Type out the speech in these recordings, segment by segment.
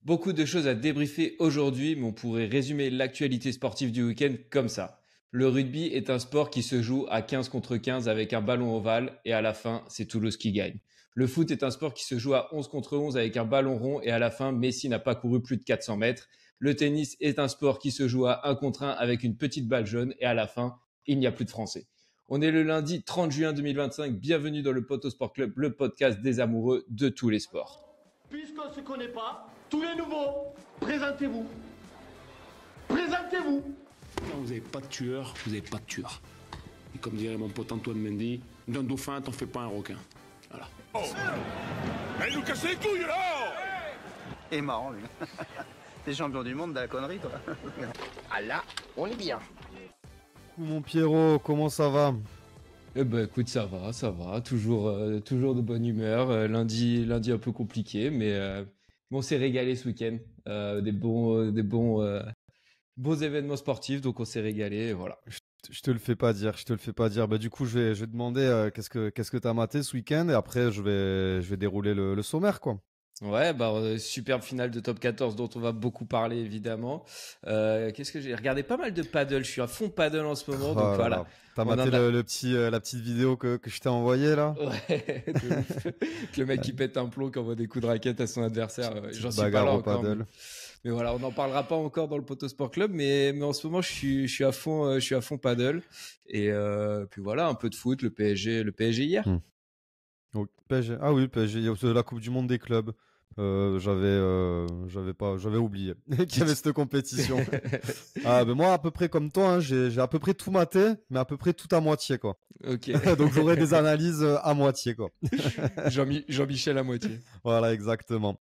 Beaucoup de choses à débriefer aujourd'hui, mais on pourrait résumer l'actualité sportive du week-end comme ça. Le rugby est un sport qui se joue à 15 contre 15 avec un ballon ovale et à la fin, c'est Toulouse qui gagne. Le foot est un sport qui se joue à 11 contre 11 avec un ballon rond et à la fin, Messi n'a pas couru plus de 400 mètres. Le tennis est un sport qui se joue à 1 contre 1 avec une petite balle jaune et à la fin, il n'y a plus de Français. On est le lundi 30 juin 2025. Bienvenue dans le Poto Sport Club, le podcast des amoureux de tous les sports. Puisqu'on ne se connaît pas, tous les nouveaux, présentez-vous. Présentez-vous. Quand vous n'avez pas de tueur, vous n'avez pas de tueur. Et comme dirait mon pote Antoine Mendy, d'un dauphin, t'en fais pas un requin. Voilà. Oh. Elle nous casse les couilles là. Et marrant lui. T'es champion du monde de la connerie toi. Ah là, on est bien. Mon Pierrot, comment ça va? Eh ben écoute, ça va, toujours de bonne humeur. Lundi un peu compliqué, mais on s'est régalé ce week-end. Des bons événements sportifs, donc on s'est régalé, et voilà. Je te le fais pas dire. Bah du coup, je vais demander qu'est-ce que t'as maté ce week-end et après je vais dérouler le sommaire quoi. Ouais, superbe finale de top 14 dont on va beaucoup parler évidemment. Qu'est-ce que j'ai regardé pas mal de paddle, je suis à fond paddle en ce moment, donc voilà. T'as maté la petite vidéo que je t'ai envoyée là? Ouais, le mec qui pète un plomb, qui envoie des coups de raquette à son adversaire. J'en suis pas Bagarre là au encore. paddle. Mais voilà, on n'en parlera pas encore dans le Poto Sport Club, mais en ce moment je suis à fond paddle et puis voilà, un peu de foot, le PSG hier. Donc, PSG. Ah oui, le PSG, il y a la Coupe du Monde des clubs. J'avais oublié qu'il y avait cette compétition. Ben moi, à peu près comme toi, hein, j'ai à peu près tout maté, mais à peu près tout à moitié, quoi. Ok. Donc j'aurai des analyses à moitié, quoi. Jean-Michel à moitié. Voilà, exactement.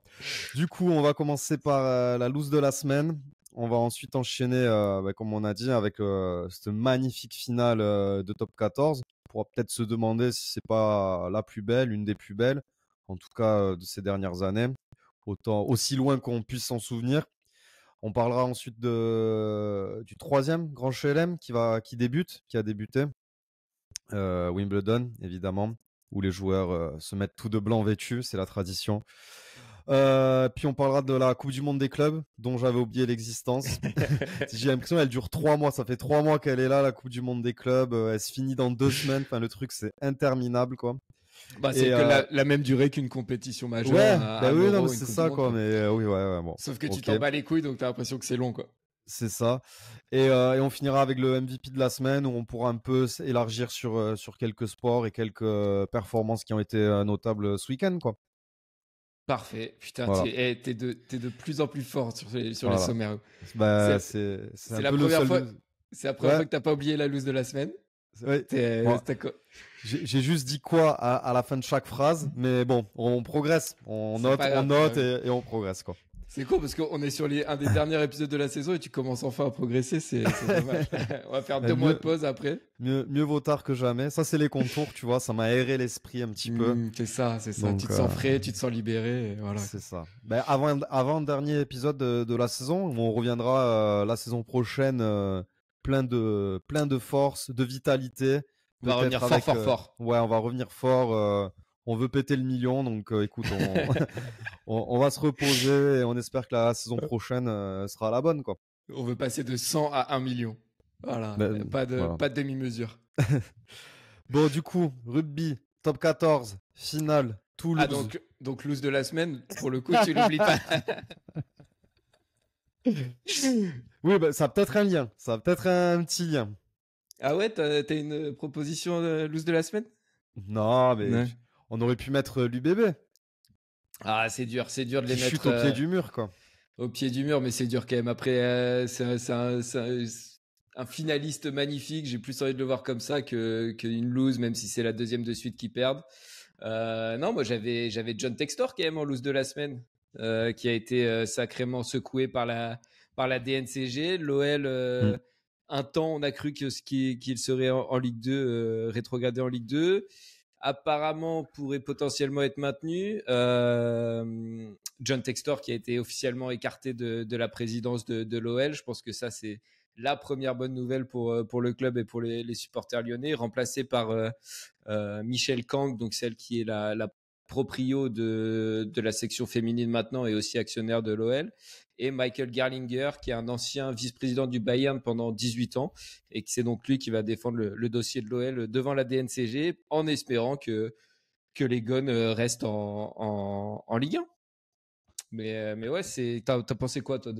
Du coup, on va commencer par la loose de la semaine. On va ensuite enchaîner, comme on a dit, avec cette magnifique finale de top 14. On pourra peut-être se demander si c'est pas la plus belle, une des plus belles, en tout cas de ces dernières années, aussi loin qu'on puisse s'en souvenir. On parlera ensuite du troisième grand chelem qui a débuté, Wimbledon évidemment, où les joueurs se mettent tout de blanc vêtus, c'est la tradition. Puis on parlera de la Coupe du Monde des clubs, dont j'avais oublié l'existence. J'ai l'impression qu'elle dure 3 mois. Ça fait 3 mois qu'elle est là, la Coupe du Monde des clubs. Elle se finit dans 2 semaines. Enfin, le truc, c'est interminable, quoi. C'est la même durée qu'une compétition majeure. Ouais, oui, non, mais c'est ça, quoi. Mais oui, ouais, bon. Sauf que tu t'en bats les couilles, donc t'as l'impression que c'est long, quoi. C'est ça. Et on finira avec le MVP de la semaine, où on pourra un peu élargir sur quelques sports et quelques performances qui ont été notables ce week-end, quoi. Parfait. Putain, voilà. t'es de plus en plus fort sur les sommaires. Bah, c'est la première fois. C'est la première fois que t'as pas oublié la loose de la semaine. Ouais. J'ai juste dit quoi à la fin de chaque phrase, mais bon, on progresse. On note et on progresse, quoi. C'est cool parce qu'on est sur un des derniers épisodes de la saison et tu commences enfin à progresser, c'est dommage. On va faire 2 mois de pause après. Mieux vaut tard que jamais. Ça, c'est les contours, tu vois, ça m'a aéré l'esprit un petit peu. C'est ça. Donc, tu te sens frais, tu te sens libéré, et voilà. C'est ça. Ben, avant le dernier épisode de la saison, on reviendra la saison prochaine plein de force, de vitalité. On va revenir fort. Ouais, on va revenir fort. On veut péter le million, donc écoute, on va se reposer et on espère que la saison prochaine sera la bonne, quoi. On veut passer de 100 à 1 million. Voilà, pas de demi-mesure. Bon, du coup, rugby, top 14, finale, Toulouse. Ah, donc loose de la semaine, pour le coup, tu l'oublies pas. Oui, bah, ça a peut-être un lien, ça a peut-être un petit lien. Ah ouais, t'as une proposition loose de la semaine? Non, mais... Ouais. On aurait pu mettre l'UBB. Ah, c'est dur de les mettre. Chute au pied du mur, quoi. Au pied du mur, mais c'est dur quand même. Après, c'est un finaliste magnifique. J'ai plus envie de le voir comme ça qu'une lose, même si c'est la deuxième de suite qu'ils perdent. Non, moi j'avais John Textor quand même en lose de la semaine, qui a été sacrément secoué par la DNCG. L'OL, un temps, on a cru qu'il serait en Ligue 2, rétrogradé en Ligue 2. Apparemment pourrait potentiellement être maintenu. John Textor qui a été officiellement écarté de la présidence de l'OL. Je pense que ça c'est la première bonne nouvelle pour le club et pour les supporters lyonnais, remplacé par Michel Kang, donc celle qui est la proprio de la section féminine maintenant et aussi actionnaire de l'OL, et Michael Gerlinger, qui est un ancien vice-président du Bayern pendant 18 ans, et c'est donc lui qui va défendre le dossier de l'OL devant la DNCG, en espérant que les Gones restent en Ligue 1. Mais ouais, t'as pensé quoi, toi,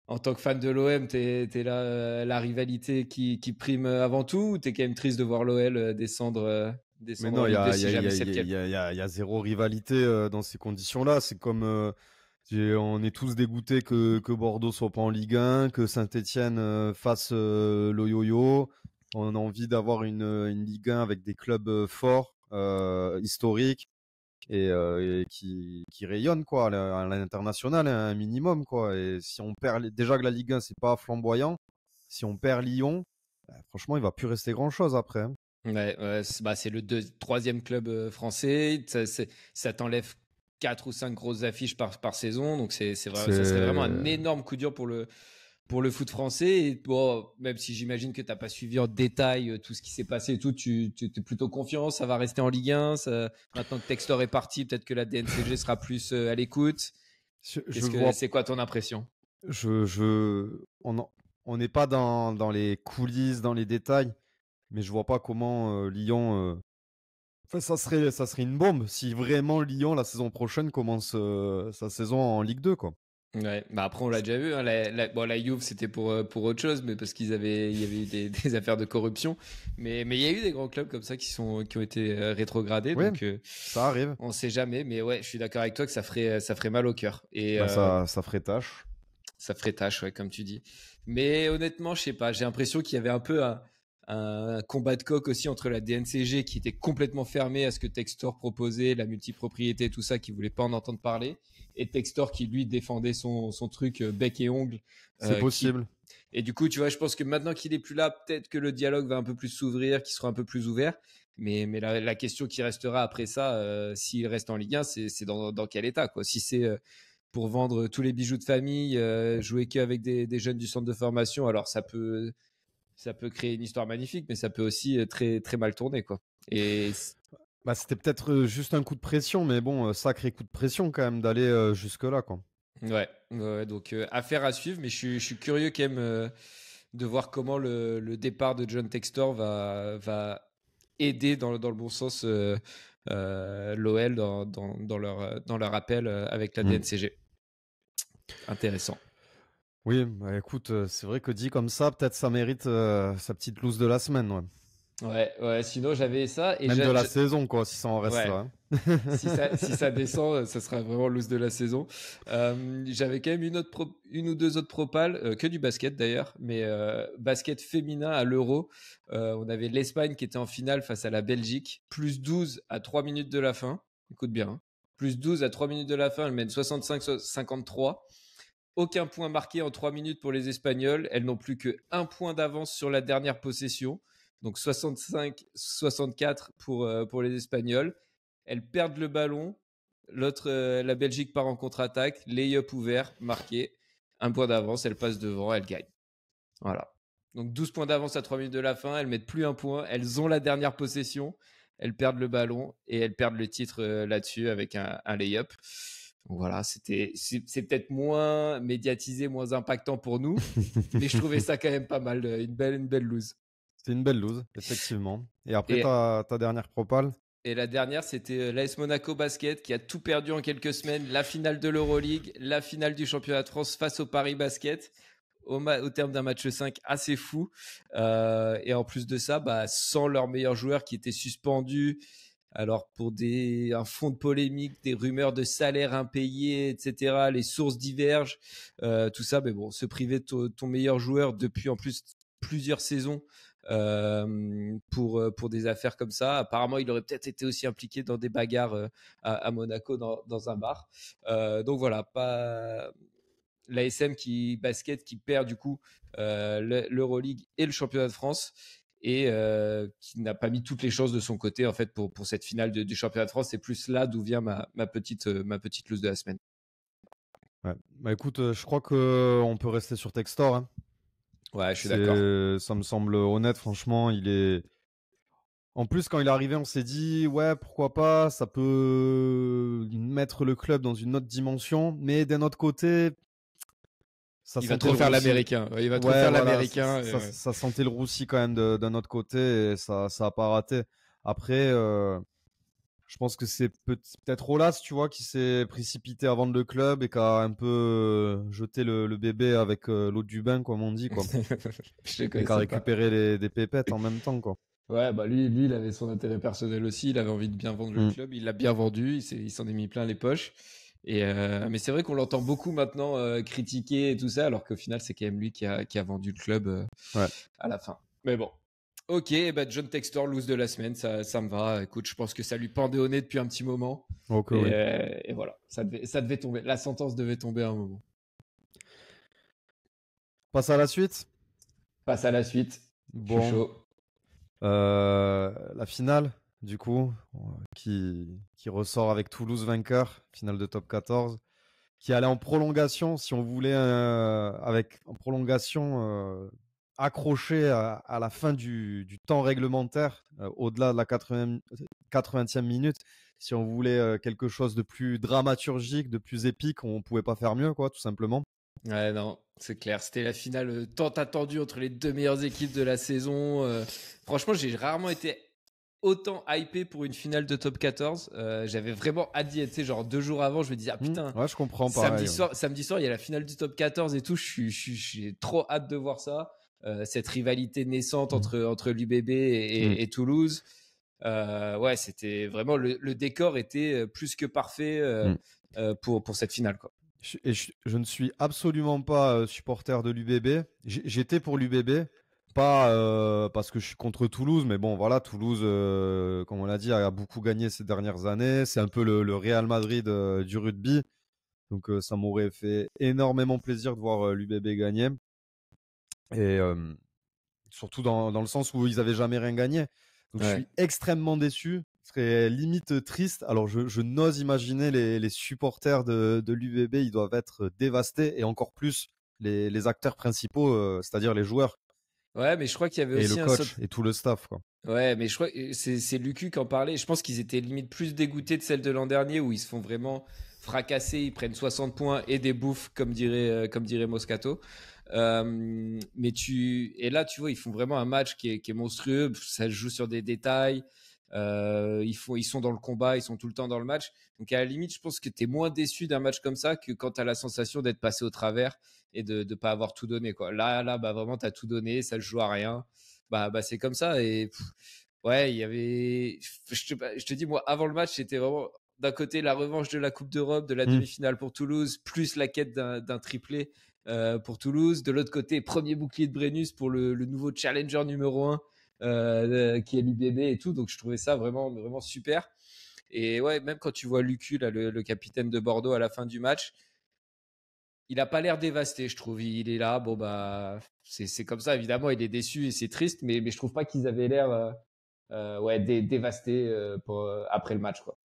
en tant que fan de l'OM, t'es là, la rivalité qui prime avant tout, ou t'es quand même triste de voir l'OL descendre Mais non, en il y Ligue 2 a, si jamais c'est le cas? y a zéro rivalité dans ces conditions-là. C'est comme on est tous dégoûtés que Bordeaux soit pas en Ligue 1, que Saint-Etienne fasse le yo-yo. On a envie d'avoir une Ligue 1 avec des clubs forts, historiques et qui rayonnent quoi, à l'international, un minimum quoi. Et si on perd, déjà que la Ligue 1 c'est pas flamboyant, si on perd Lyon, bah, franchement il va plus rester grand-chose après, hein. Ouais, c'est le troisième club français. Ça t'enlève 4 ou 5 grosses affiches par saison. Donc, ça serait vraiment un énorme coup dur pour le foot français. Et bon, même si j'imagine que tu n'as pas suivi en détail tout ce qui s'est passé et tout, tu es plutôt confiant, ça va rester en Ligue 1. Maintenant que Textor est parti, peut-être que la DNCG sera plus à l'écoute. C'est quoi ton impression? On n'est pas dans les coulisses, dans les détails, mais je vois pas comment Lyon. Enfin, ça serait une bombe si vraiment Lyon la saison prochaine commence sa saison en Ligue 2 quoi. Ouais, bah après on l'a déjà vu, hein, la Juve c'était pour autre chose, mais parce il y avait eu des affaires de corruption, mais il y a eu des grands clubs comme ça qui ont été rétrogradés, Oui, donc ça arrive. on sait jamais, mais ouais, je suis d'accord avec toi que ça ferait mal au cœur, et ça ferait tâche. Ça ferait tâche, ouais, comme tu dis. Mais honnêtement, je sais pas, j'ai l'impression qu'il y avait un peu un combat de coq aussi entre la DNCG qui était complètement fermée à ce que Textor proposait, la multipropriété, tout ça, qui voulait pas en entendre parler, et Textor qui lui défendait son truc bec et ongle. C'est possible. Et du coup, tu vois, je pense que maintenant qu'il est plus là, peut-être que le dialogue va un peu plus s'ouvrir, qu'il sera un peu plus ouvert. Mais la question qui restera après ça, s'il reste en Ligue 1, c'est dans quel état, quoi. Si c'est pour vendre tous les bijoux de famille, jouer qu'avec des jeunes du centre de formation, alors ça peut créer une histoire magnifique, mais ça peut aussi très, très mal tourner, quoi. Et c'était peut-être juste un coup de pression, mais bon, sacré coup de pression quand même d'aller jusque-là, quoi. Ouais, donc affaire à suivre, mais je suis curieux quand même de voir comment le départ de John Textor va aider dans le bon sens l'OL dans leur appel avec la DNCG. Intéressant. Oui, bah écoute, c'est vrai que dit comme ça, peut-être ça mérite sa petite loose de la semaine, ouais. Ouais, sinon j'avais ça. Et même de la saison, quoi, si ça en reste là. Hein. si ça descend, ça sera vraiment loose de la saison. J'avais quand même une ou deux autres propales, que du basket d'ailleurs, mais basket féminin à l'Euro. On avait l'Espagne qui était en finale face à la Belgique, plus 12 à 3 minutes de la fin. Écoute bien, hein. Plus 12 à 3 minutes de la fin, elle mène 65-53. Aucun point marqué en 3 minutes pour les Espagnols. Elles n'ont plus qu'un point d'avance sur la dernière possession. Donc 65-64 pour les Espagnols. Elles perdent le ballon. La Belgique part en contre-attaque. Lay-up ouvert, marqué. Un point d'avance, elles passent devant, elles gagnent. Voilà. Donc 12 points d'avance à 3 minutes de la fin. Elles mettent plus un point. Elles ont la dernière possession. Elles perdent le ballon et elles perdent le titre là-dessus avec un lay-up. Donc voilà, c'est peut-être moins médiatisé, moins impactant pour nous, mais je trouvais ça quand même pas mal, une belle loose. C'est une belle loose, effectivement. Et après, ta dernière propale? Et la dernière, c'était l'AS Monaco Basket qui a tout perdu en quelques semaines. La finale de l'Euroleague, la finale du championnat de France face au Paris Basket, au terme d'un match 5 assez fou. Et en plus de ça, sans leur meilleur joueur qui était suspendu. Alors pour un fond de polémique, des rumeurs de salaires impayés, etc. Les sources divergent, tout ça. Mais bon, se priver de ton meilleur joueur depuis en plus plusieurs saisons pour des affaires comme ça. Apparemment, il aurait peut-être été aussi impliqué dans des bagarres à Monaco dans un bar. Donc voilà, pas l'ASM basket qui perd du coup l'Euroleague et le championnat de France. Et qui n'a pas mis toutes les chances de son côté en fait pour cette finale du championnat de France. C'est plus là d'où vient ma petite loose de la semaine. Ouais. Bah écoute, je crois qu'on peut rester sur Textor, hein. Ouais, je suis d'accord. Ça me semble honnête, franchement, il est En plus, quand il est arrivé, on s'est dit, ouais, pourquoi pas, ça peut mettre le club dans une autre dimension. Mais d'un autre côté, ça Il va sentait trop le faire roussi. l'américain. Il va trop Ouais, faire voilà, l'américain. ça sentait le roussi quand même d'un autre côté et ça a pas raté. Après, je pense que c'est peut-être Olas, tu vois, qui s'est précipité à vendre le club et qui a un peu jeté le bébé avec l'eau du bain, comme on dit, quoi. Je le Et qui a connaissais pas. récupéré des pépettes en même temps, quoi. Ouais, bah lui, il avait son intérêt personnel aussi. Il avait envie de bien vendre le club. Il l'a bien vendu. Il s'en est mis plein les poches. Mais c'est vrai qu'on l'entend beaucoup maintenant critiquer et tout ça, alors qu'au final, c'est quand même lui qui a vendu le club à la fin. Mais bon. Ok, bah John Textor, lose de la semaine, ça me va. Écoute, je pense que ça lui pendait au nez depuis un petit moment. Ok, et, oui. et voilà, ça devait tomber. La sentence devait tomber à un moment. Passe à la suite. Passe à la suite. Je suis Bon. chaud. La finale, du coup, qui ressort avec Toulouse vainqueur, finale de top 14, qui allait en prolongation, si on voulait, en prolongation accroché à la fin du temps réglementaire, au-delà de la 80e minute. Si on voulait quelque chose de plus dramaturgique, de plus épique, on pouvait pas faire mieux, quoi, tout simplement. Ouais, non, c'est clair. C'était la finale tant attendue entre les deux meilleures équipes de la saison. Franchement, j'ai rarement été autant hypé pour une finale de top 14. J'avais vraiment hâte d'y être. Tu sais, genre 2 jours avant, je me disais, ah putain, Ouais, je comprends, pareil. samedi soir, il y a la finale du top 14 et tout. J'ai trop hâte de voir ça. Cette rivalité naissante entre l'UBB et Toulouse. Ouais, c'était vraiment le décor était plus que parfait pour cette finale, quoi. Je ne suis absolument pas supporter de l'UBB. J'étais pour l'UBB, pas parce que je suis contre Toulouse, mais bon, voilà, Toulouse, comme on l'a dit, a beaucoup gagné ces dernières années. C'est un peu le Real Madrid du rugby. Donc, ça m'aurait fait énormément plaisir de voir l'UBB gagner. Et surtout dans le sens où ils n'avaient jamais rien gagné. Donc, je suis extrêmement déçu. Ce serait limite triste. Alors, je n'ose imaginer les supporters de l'UBB, ils doivent être dévastés et encore plus les acteurs principaux, c'est-à-dire les joueurs. Ouais, mais je crois qu'il y avait et aussi le un coach et tout le staff, quoi. Ouais, mais je crois que c'est Lucu qui en parlait. Je pense qu'ils étaient limite plus dégoûtés de celle de l'an dernier où ils se font vraiment fracasser, ils prennent 60 points et des bouffes, comme dirait Moscato. Et là, tu vois, ils font vraiment un match qui est monstrueux. Ça se joue sur des détails. Ils sont dans le combat, ils sont tout le temps dans le match. Donc à la limite, je pense que tu es moins déçu d'un match comme ça que quand tu as la sensation d'être passé au travers et de ne pas avoir tout donné, quoi. Là, bah vraiment, tu as tout donné, ça se joue à rien. Bah c'est comme ça. Et ouais, il y avait. Je te dis, moi, avant le match, c'était vraiment d'un côté la revanche de la Coupe d'Europe, de la demi-finale pour Toulouse, plus la quête d'un triplé pour Toulouse. De l'autre côté, premier bouclier de Brennus pour le nouveau challenger numéro 1 qui est l'UBB et tout. Donc je trouvais ça vraiment, vraiment super. Et ouais, même quand tu vois Lucu, là, le capitaine de Bordeaux, à la fin du match, il a pas l'air dévasté, je trouve. Il est là, bon bah, c'est comme ça. Évidemment, il est déçu et c'est triste, mais je trouve pas qu'ils avaient l'air dévastés après le match, quoi.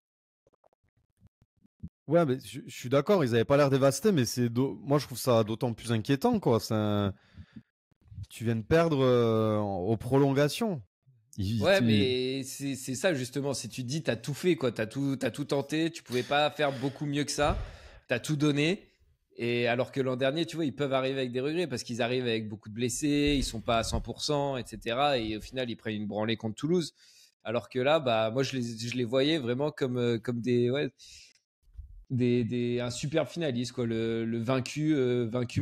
Ouais, mais je suis d'accord, ils avaient pas l'air dévastés, mais moi je trouve ça d'autant plus inquiétant, quoi. Tu viens de perdre aux prolongations. Ouais, mais c'est ça justement. Si tu te dis, t'as tout fait, quoi, t'as tout tenté, tu pouvais pas faire beaucoup mieux que ça, t'as tout donné. Et alors que l'an dernier, tu vois, ils peuvent arriver avec des regrets parce qu'ils arrivent avec beaucoup de blessés, ils sont pas à 100%, etc. Et au final, ils prennent une branlée contre Toulouse. Alors que là, bah, moi, je les voyais vraiment comme un super finaliste, quoi, le vaincu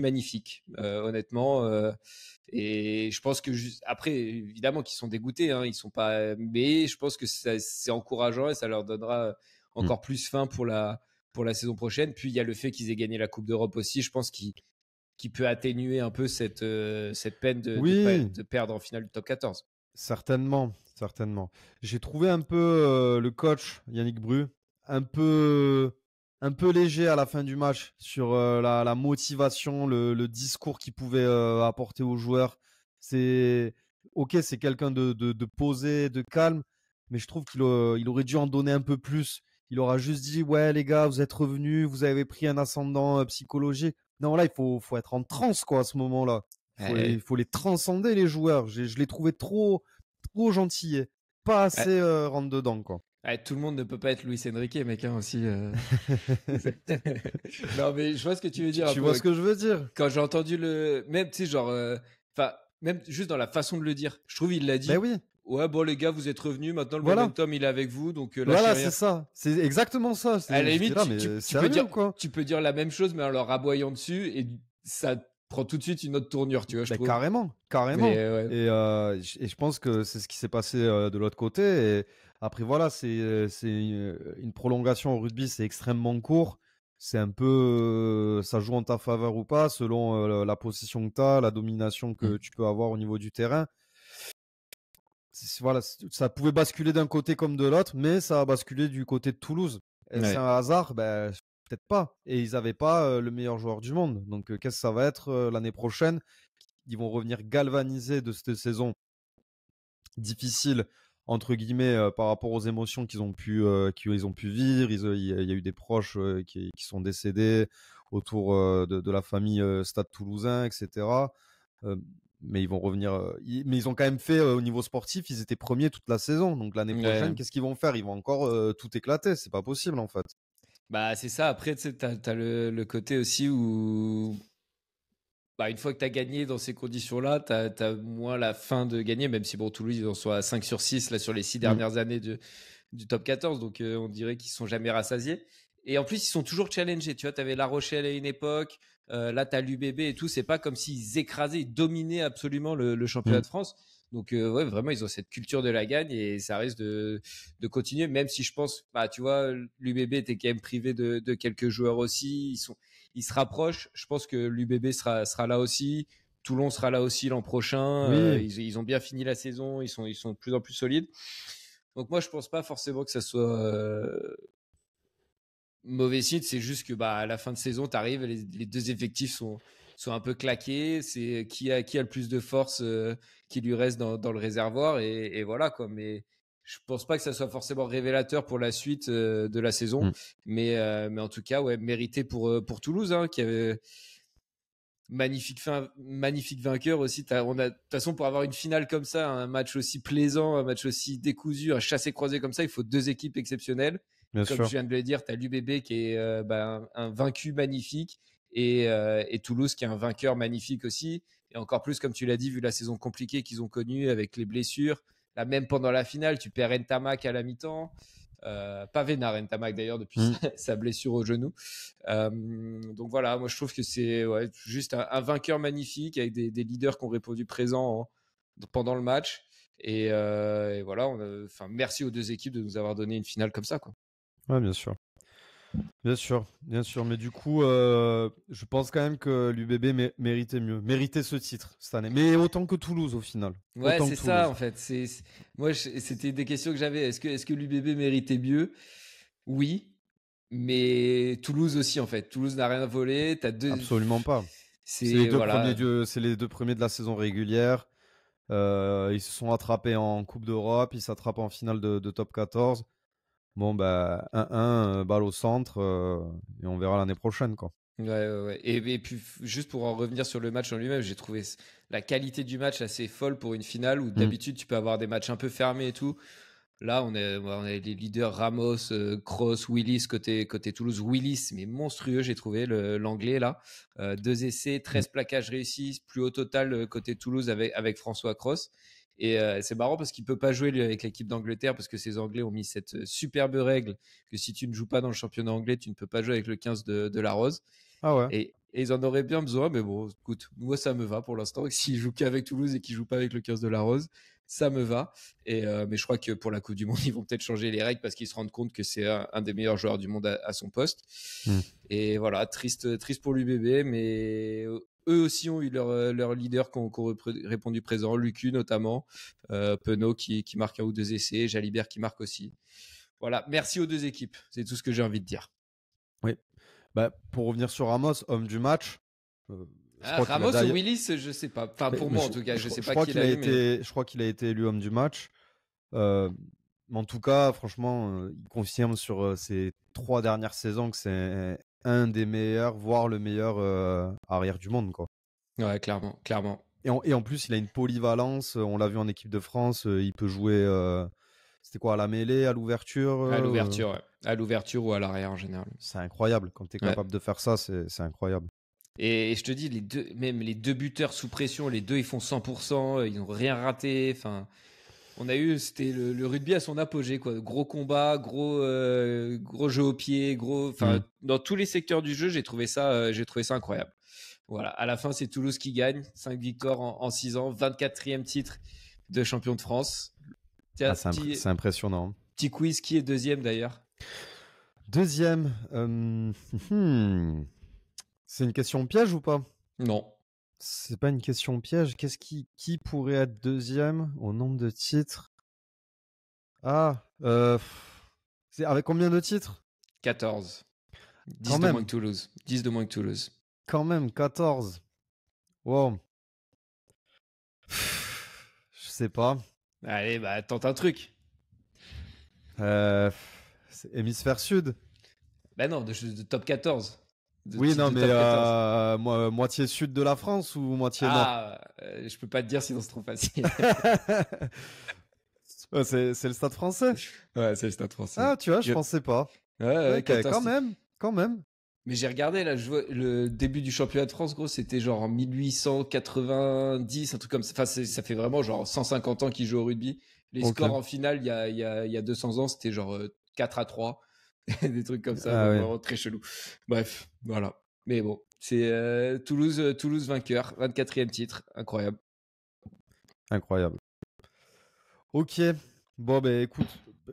magnifique, honnêtement. Et je pense que après, évidemment, qu'ils sont dégoûtés, hein, ils sont pas, mais je pense que c'est encourageant et ça leur donnera encore plus faim pour la saison prochaine. Puis il y a le fait qu'ils aient gagné la Coupe d'Europe aussi, je pense qui peut atténuer un peu cette peine de perdre en finale du top 14. Certainement. J'ai trouvé un peu le coach Yannick Bru un peu léger à la fin du match sur la motivation, le discours qu'il pouvait apporter aux joueurs. C'est quelqu'un de posé, de calme, mais je trouve qu'il aurait dû en donner un peu plus. Il aura juste dit, ouais les gars, vous êtes revenus, vous avez pris un ascendant psychologique. Non, là il faut être en transe, quoi, à ce moment-là. Il faut les transcender, les joueurs. Je les trouvais trop gentillés. pas assez rentre dedans, quoi. Ouais, tout le monde ne peut pas être Luis Enrique, mec, hein, aussi. Non, mais je vois ce que tu veux dire. Tu vois ce que je veux dire? Quand j'ai entendu même, tu sais, genre, enfin, même juste dans la façon de le dire, je trouve il l'a dit. Ben oui. Ouais, bon, les gars, vous êtes revenus. Maintenant, le Voilà. momentum, il est avec vous. Donc, lâchez Voilà, rien. c'est ça. C'est exactement ça. À la limite, là, tu mais peux sérieux, dire, quoi. tu peux dire la même chose, mais en leur aboyant dessus. Et ça prend tout de suite une autre tournure, tu vois, je Ben, trouve. carrément. Mais, ouais. Et je pense que c'est ce qui s'est passé de l'autre côté. Et après, voilà, c'est une prolongation au rugby, c'est extrêmement court. C'est un peu, ça joue en ta faveur ou pas, selon la position que tu as, la domination que tu peux avoir au niveau du terrain. Voilà, ça pouvait basculer d'un côté comme de l'autre, mais ça a basculé du côté de Toulouse. Ouais. C'est un hasard, ben, peut-être pas. Et ils n'avaient pas le meilleur joueur du monde. Donc, qu'est-ce que ça va être l'année prochaine? Ils vont revenir galvanisés de cette saison difficile, entre guillemets, par rapport aux émotions qu'ils ont pu vivre. Il y a eu des proches qui sont décédés autour de la famille Stade Toulousain, etc. Mais ils vont revenir. Mais ils ont quand même fait au niveau sportif, ils étaient premiers toute la saison. Donc l'année prochaine, qu'est-ce qu'ils vont faire? Ils vont encore tout éclater. C'est pas possible en fait. Bah, c'est ça. Après, tu sais, t'as le côté aussi où, bah, une fois que tu as gagné dans ces conditions-là, tu as moins la fin de gagner, même si, bon, Toulouse, ils en sont à 5 sur 6 là, sur les 6 dernières années du top 14. Donc, on dirait qu'ils sont jamais rassasiés. Et en plus, ils sont toujours challengés. Tu vois, tu avais La Rochelle à une époque. Là, tu as l'UBB et tout. C'est pas comme s'ils écrasaient, ils dominaient absolument le championnat de France. Donc, ouais, vraiment, ils ont cette culture de la gagne et ça risque de continuer, même si je pense, bah, tu vois, l'UBB était quand même privé de quelques joueurs aussi. Ils se rapprochent. Je pense que l'UBB sera là aussi. Toulon sera là aussi l'an prochain. Oui. Ils ont bien fini la saison. Ils sont de plus en plus solides. Donc, moi, je pense pas forcément que ça soit mauvais signe. C'est juste que, bah, à la fin de saison, tu arrives, les deux effectifs sont un peu claqués. C'est qui a le plus de force qui lui reste dans le réservoir. Et voilà, quoi. Mais je pense pas que ça soit forcément révélateur pour la suite de la saison. Mais en tout cas, ouais, mérité pour Toulouse, hein, qui avait magnifique vainqueur aussi. De toute façon, pour avoir une finale comme ça, un match aussi plaisant, un match aussi décousu, un chassé-croisé comme ça, il faut deux équipes exceptionnelles. Bien Comme sûr. je viens de le dire, tu as l'UBB qui est un vaincu magnifique et Toulouse qui est un vainqueur magnifique aussi. Et encore plus, comme tu l'as dit, vu la saison compliquée qu'ils ont connue avec les blessures. Là, même pendant la finale, tu perds Ntamak à la mi-temps. Pas Vénard, Ntamak d'ailleurs, depuis sa blessure au genou. Donc voilà, moi je trouve que c'est juste un vainqueur magnifique avec des leaders qui ont répondu présents pendant le match. Et voilà, merci aux deux équipes de nous avoir donné une finale comme ça, quoi. Ouais, bien sûr. Bien sûr. Mais du coup, je pense quand même que l'UBB méritait ce titre cette année. Mais autant que Toulouse au final. Ouais, Autant c'est que ça Toulouse. en fait. Moi, c'était des questions que j'avais. Est-ce que l'UBB méritait mieux? Oui, mais Toulouse aussi en fait. Toulouse n'a rien volé. T'as deux. Absolument pas. C'est les deux premiers de la saison régulière. Ils se sont attrapés en Coupe d'Europe. Ils s'attrapent en finale de top 14. Bon, bah, 1-1, balle au centre. Et on verra l'année prochaine, quoi. Ouais. Et puis, juste pour en revenir sur le match en lui-même, j'ai trouvé la qualité du match assez folle pour une finale où d'habitude tu peux avoir des matchs un peu fermés et tout. Là, on a les leaders Ramos, Kroos, Willis côté Toulouse. Willis, mais monstrueux, j'ai trouvé l'anglais là. 2 essais, 13 plaquages réussis, plus au total côté Toulouse avec François Kroos. Et c'est marrant parce qu'il peut pas jouer avec l'équipe d'Angleterre parce que ces Anglais ont mis cette superbe règle que si tu ne joues pas dans le championnat anglais, tu ne peux pas jouer avec le 15 de la Rose. Ah ouais. Et ils en auraient bien besoin, mais bon, écoute, moi ça me va pour l'instant. S'ils jouent qu'avec Toulouse et qu'ils jouent pas avec le 15 de la Rose, ça me va. Mais je crois que pour la Coupe du Monde, ils vont peut-être changer les règles parce qu'ils se rendent compte que c'est un des meilleurs joueurs du monde à son poste. Et voilà, triste pour l'UBB, mais eux aussi ont eu leurs leaders qui ont répondu présent. Lucu notamment, Penaud qui marque un ou deux essais, Jalibert qui marque aussi. Voilà, merci aux deux équipes. C'est tout ce que j'ai envie de dire. Oui. Bah, pour revenir sur Ramos, homme du match. Ramos ou Willis, je sais pas. Enfin, pour moi en tout cas, je sais pas qui l'a eu. Je crois qu'il a été élu homme du match. Mais en tout cas, franchement, il confirme sur ses 3 dernières saisons que c'est un des meilleurs, voire le meilleur arrière du monde, quoi. Ouais, clairement. Et en plus, il a une polyvalence. On l'a vu en équipe de France. Il peut jouer C'était quoi, à la mêlée, à l'ouverture? À l'ouverture, ouais. À l'ouverture ou à l'arrière en général. C'est incroyable. Quand tu es Ouais. capable de faire ça, c'est incroyable. Et je te dis, même les deux buteurs sous pression, les deux, ils font 100%, ils n'ont rien raté. Enfin, c'était le rugby à son apogée, quoi. Gros combat, gros jeu au pied, dans tous les secteurs du jeu, j'ai trouvé ça incroyable. Voilà. À la fin, c'est Toulouse qui gagne, 5 victoires en 6 ans, 24e titre de champion de France. Tiens, C'est impressionnant. Petit quiz, qui est deuxième d'ailleurs? Deuxième, c'est une question piège ou pas? Non. C'est pas une question piège. Qui pourrait être deuxième au nombre de titres? C'est avec combien de titres? 14. 10 Quand de même. moins que Toulouse. 10 de moins que Toulouse. Quand même, 14. Wow. Je sais pas. Allez, bah tente un truc. C'est hémisphère sud. Bah non, de top 14. Oui, non, mais top 14. moitié sud de la France ou moitié nord? Je peux pas te dire sinon c'est trop facile. Ouais, c'est le Stade français. Ouais, c'est le Stade français. Ah, tu vois, je pensais pas. Ouais, Ok, 14. quand même. Mais j'ai regardé là, le début du championnat de France, gros, c'était genre en 1890, un truc comme ça. Enfin, ça fait vraiment genre 150 ans qu'ils jouent au rugby. Les Ok. scores en finale, il y a 200 ans, c'était genre 4-3. Des trucs comme ça, Ah ouais. vraiment très chelou. Bref, voilà. Mais bon, c'est Toulouse vainqueur, 24e titre, incroyable. Incroyable. Ok. Bon, ben écoute,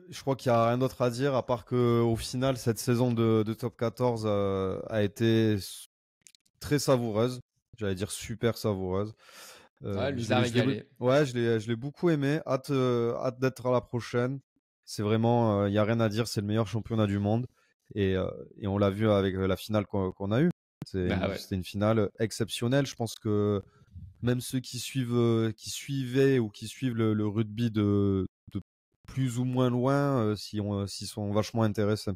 je crois qu'il n'y a rien d'autre à dire à part qu'au final, cette saison de Top 14 a été très savoureuse. J'allais dire super savoureuse. Ouais, elle nous a régalé. Ouais, je l'ai beaucoup aimé. Hâte d'être à la prochaine. C'est vraiment, il n'y a rien à dire, c'est le meilleur championnat du monde. Et on l'a vu avec la finale qu'on a eue. C'était une finale exceptionnelle. Je pense que même ceux qui suivaient ou qui suivent le rugby de plus ou moins loin, s'y sont vachement intéressés.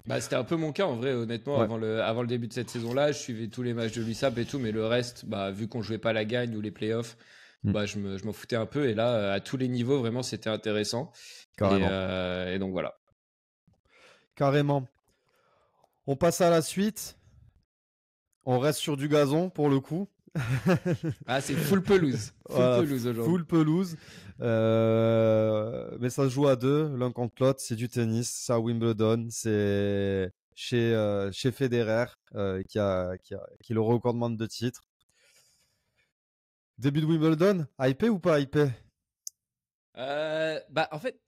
Bah, c'était un peu mon cas en vrai, honnêtement, Ouais. avant le début de cette saison-là, je suivais tous les matchs de l'USAP et tout, mais le reste, bah, vu qu'on jouait pas la gagne ou les playoffs, bah, je m'en foutais un peu. Et là, à tous les niveaux, vraiment, c'était intéressant. Carrément. Et donc voilà. Carrément. On passe à la suite. On reste sur du gazon pour le coup. Ah, c'est full pelouse. Voilà, Pelouse aujourd'hui. full pelouse. Mais ça se joue à deux, l'un contre l'autre. C'est du tennis, c'est à Wimbledon. C'est chez Federer qui est le recordman de titres. Début de Wimbledon, hypé ou pas hypé? Bah, en fait,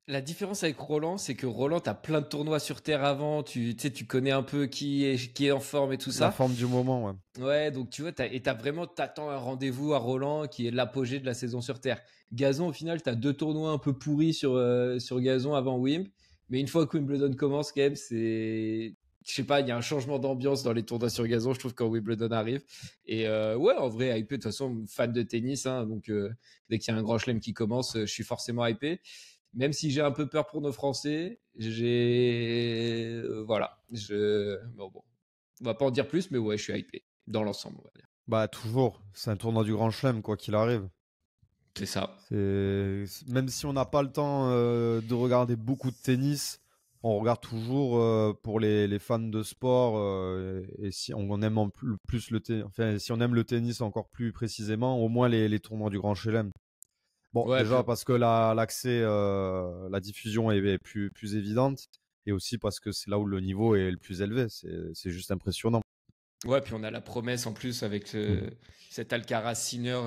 la différence avec Roland, c'est que Roland, t'as plein de tournois sur terre avant. Tu connais un peu qui est en forme et tout ça. La forme du moment, ouais. Ouais, donc tu vois, t'attends un rendez-vous à Roland qui est l'apogée de la saison sur terre. Gazon, au final, t'as 2 tournois un peu pourris sur gazon avant Wimb. Mais une fois que Wimbledon commence, quand même, je sais pas, il y a un changement d'ambiance dans les tournois sur gazon, je trouve, quand Wimbledon arrive. Et ouais, en vrai, hypé, de toute façon, fan de tennis, hein, donc dès qu'il y a un grand chelem qui commence, je suis forcément hypé. Même si j'ai un peu peur pour nos Français, voilà. Bon, on va pas en dire plus, mais ouais, je suis hypé dans l'ensemble, on va dire. Bah toujours, c'est un tournoi du Grand Chelem quoi qu'il arrive. C'est ça. Même si on n'a pas le temps de regarder beaucoup de tennis, on regarde toujours pour les fans de sport et si on aime plus si on aime le tennis encore plus précisément, au moins les tournois du Grand Chelem. Bon, Ouais, déjà puis- parce que l'accès, la diffusion est plus évidente et aussi parce que c'est là où le niveau est le plus élevé. C'est juste impressionnant. Ouais, puis on a la promesse en plus avec cet Alcaraz Sinner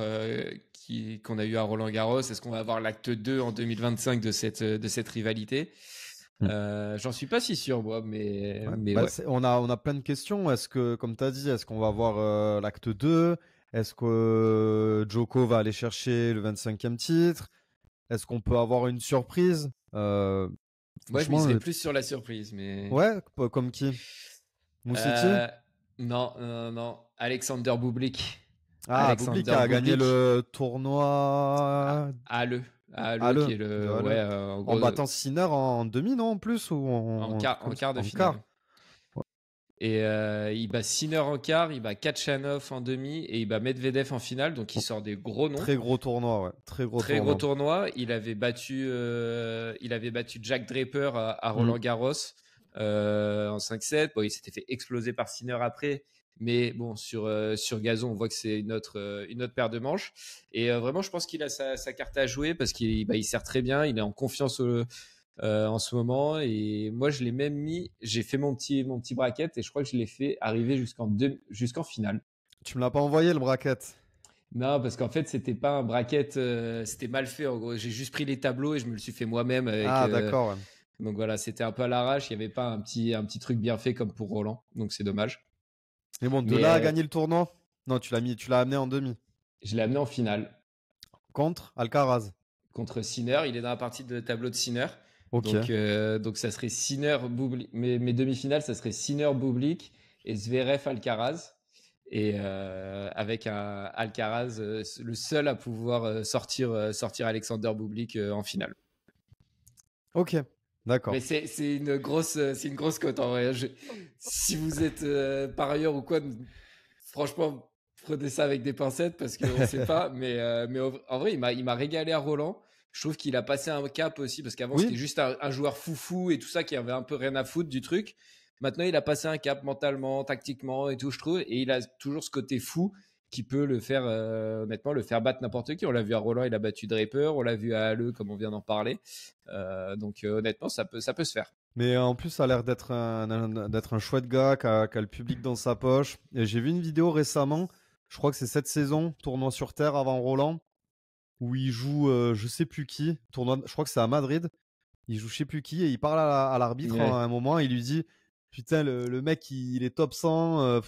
qu'on a eu à Roland-Garros. Est-ce qu'on va avoir l'acte 2 en 2025 de cette rivalité? J'en suis pas si sûr, moi, mais Bah, ouais. on a plein de questions. Est-ce que, comme tu as dit, est-ce qu'on va avoir l'acte 2? Est-ce que Djoko va aller chercher le 25e titre? Est-ce qu'on peut avoir une surprise? Moi, je Franchement, miserais plus sur la surprise, mais. Ouais, comme qui? Mousseti? Non. Alexander Bublik. Bublik qui a gagné le tournoi Halle, Halle, qui est de Halle. ouais, en gros, en battant Sinner en demi, non, en plus ou en quart de finale. Et il bat Sinner en quart, il bat Kachanov en demi et il bat Medvedev en finale. Donc il sort des gros noms. Très gros tournoi, ouais. Très gros tournoi. Il avait battu Jack Draper à Roland Garros en 5-7. Bon, il s'était fait exploser par Sinner après. Mais bon, sur gazon, on voit que c'est une autre paire de manches. Et vraiment, je pense qu'il a sa carte à jouer parce qu'il sert très bien. Il est en confiance en ce moment. Et moi, je l'ai même mis. J'ai fait mon petit bracket et je crois que je l'ai fait arriver jusqu'en finale. Tu me l'as pas envoyé le bracket? Non, parce qu'en fait, c'était pas un bracket. C'était mal fait. En gros, j'ai juste pris les tableaux et je me le suis fait moi-même. D'accord. Ouais. Donc voilà, c'était un peu à l'arrache. Il n'y avait pas un petit truc bien fait comme pour Roland. Donc c'est dommage. Mais bon, de là à gagner le tournoi? Non, tu l'as amené en demi. Je l'ai amené en finale. Contre Alcaraz? Contre Sinner. Il est dans la partie de tableau de Sinner. Ok. Donc ça serait Sinner, Bublik. Mes demi-finales, ça serait Sinner, Bublik et Zverev, Alcaraz. Et avec un Alcaraz, le seul à pouvoir sortir Alexander Bublik en finale. Ok. D'accord. Mais c'est une grosse cote en vrai. Si vous êtes parieur ou quoi, franchement, prenez ça avec des pincettes parce qu'on ne sait pas. Mais en vrai, il m'a régalé à Roland. Je trouve qu'il a passé un cap aussi parce qu'avant, c'était juste un joueur foufou et tout ça qui avait un peu rien à foutre du truc. Maintenant, il a passé un cap mentalement, tactiquement et tout, je trouve. Et il a toujours ce côté fou qui peut le faire, honnêtement, le faire battre n'importe qui. On l'a vu à Roland, il a battu Draper. On l'a vu à Halle, comme on vient d'en parler. Donc, honnêtement, ça peut se faire. Mais en plus, ça a l'air d'être un chouette gars qui a le public dans sa poche. Et j'ai vu une vidéo récemment, je crois que c'est cette saison, tournoi sur terre avant Roland, où il joue je sais plus qui. Tournoi, je crois que c'est à Madrid. Il joue je sais plus qui et il parle à l'arbitre à un moment. Il lui dit putain, le mec, il est top 100.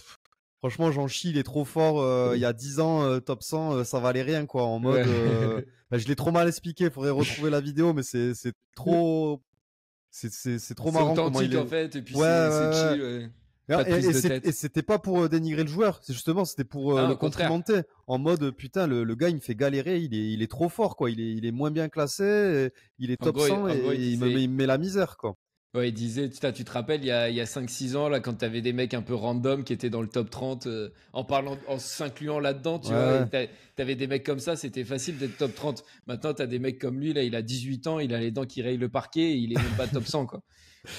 Franchement, j'en chie, il est trop fort. Il y a 10 ans, top 100, ça valait rien, quoi. En mode, je l'ai trop mal expliqué. Il faudrait retrouver la vidéo, mais c'est trop. C'est trop marrant comment il est. En fait, et puis c'est chill. Ouais. Et c'était pas pour dénigrer le joueur, c'était pour le complimenter. En mode putain, le gars il me fait galérer, il est trop fort, quoi. Il est moins bien classé, il est top 100 et il me met la misère, quoi. Ouais, il disait, tu te rappelles, il y a 5-6 ans, là, quand t'avais des mecs un peu random qui étaient dans le top 30, en s'incluant là-dedans, tu vois, t'avais des mecs comme ça, c'était facile d'être top 30. Maintenant, t'as des mecs comme lui, là, il a 18 ans, il a les dents qui rayent le parquet, et il est même pas top 100, quoi.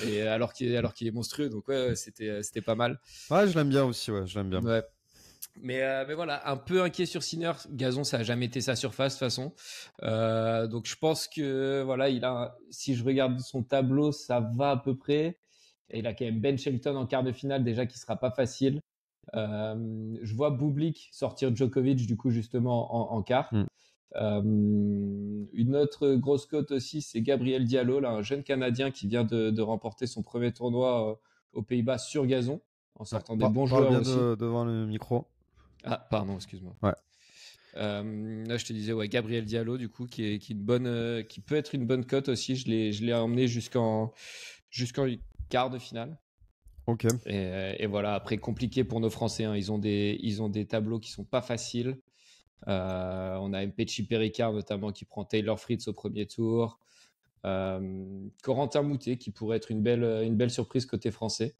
Et alors qu'il est monstrueux, donc ouais, c'était pas mal. Ouais, je l'aime bien aussi, ouais, je l'aime bien. Ouais. Mais voilà, un peu inquiet sur Sinner. Gazon, ça a jamais été sa surface de toute façon. Donc je pense que voilà, si je regarde son tableau, ça va à peu près. Et il a quand même Ben Shelton en quart de finale déjà qui sera pas facile. Je vois Bublik sortir Djokovic du coup justement en quart. Une autre grosse cote aussi, c'est Gabriel Diallo, là, un jeune Canadien qui vient de remporter son premier tournoi aux Pays-Bas sur gazon en sortant des bons joueurs bien aussi. Devant le micro. Ah, pardon, excuse-moi. Ouais. Là, je te disais, ouais, Gabriel Diallo, du coup, qui peut être une bonne cote aussi. Je l'ai emmené jusqu'en quart de finale. Ok. Et voilà, après, compliqué pour nos Français. Hein. Ils ont des tableaux qui sont pas faciles. On a Mpetshi Perricard notamment qui prend Taylor Fritz au premier tour. Corentin Moutet qui pourrait être une belle surprise côté français.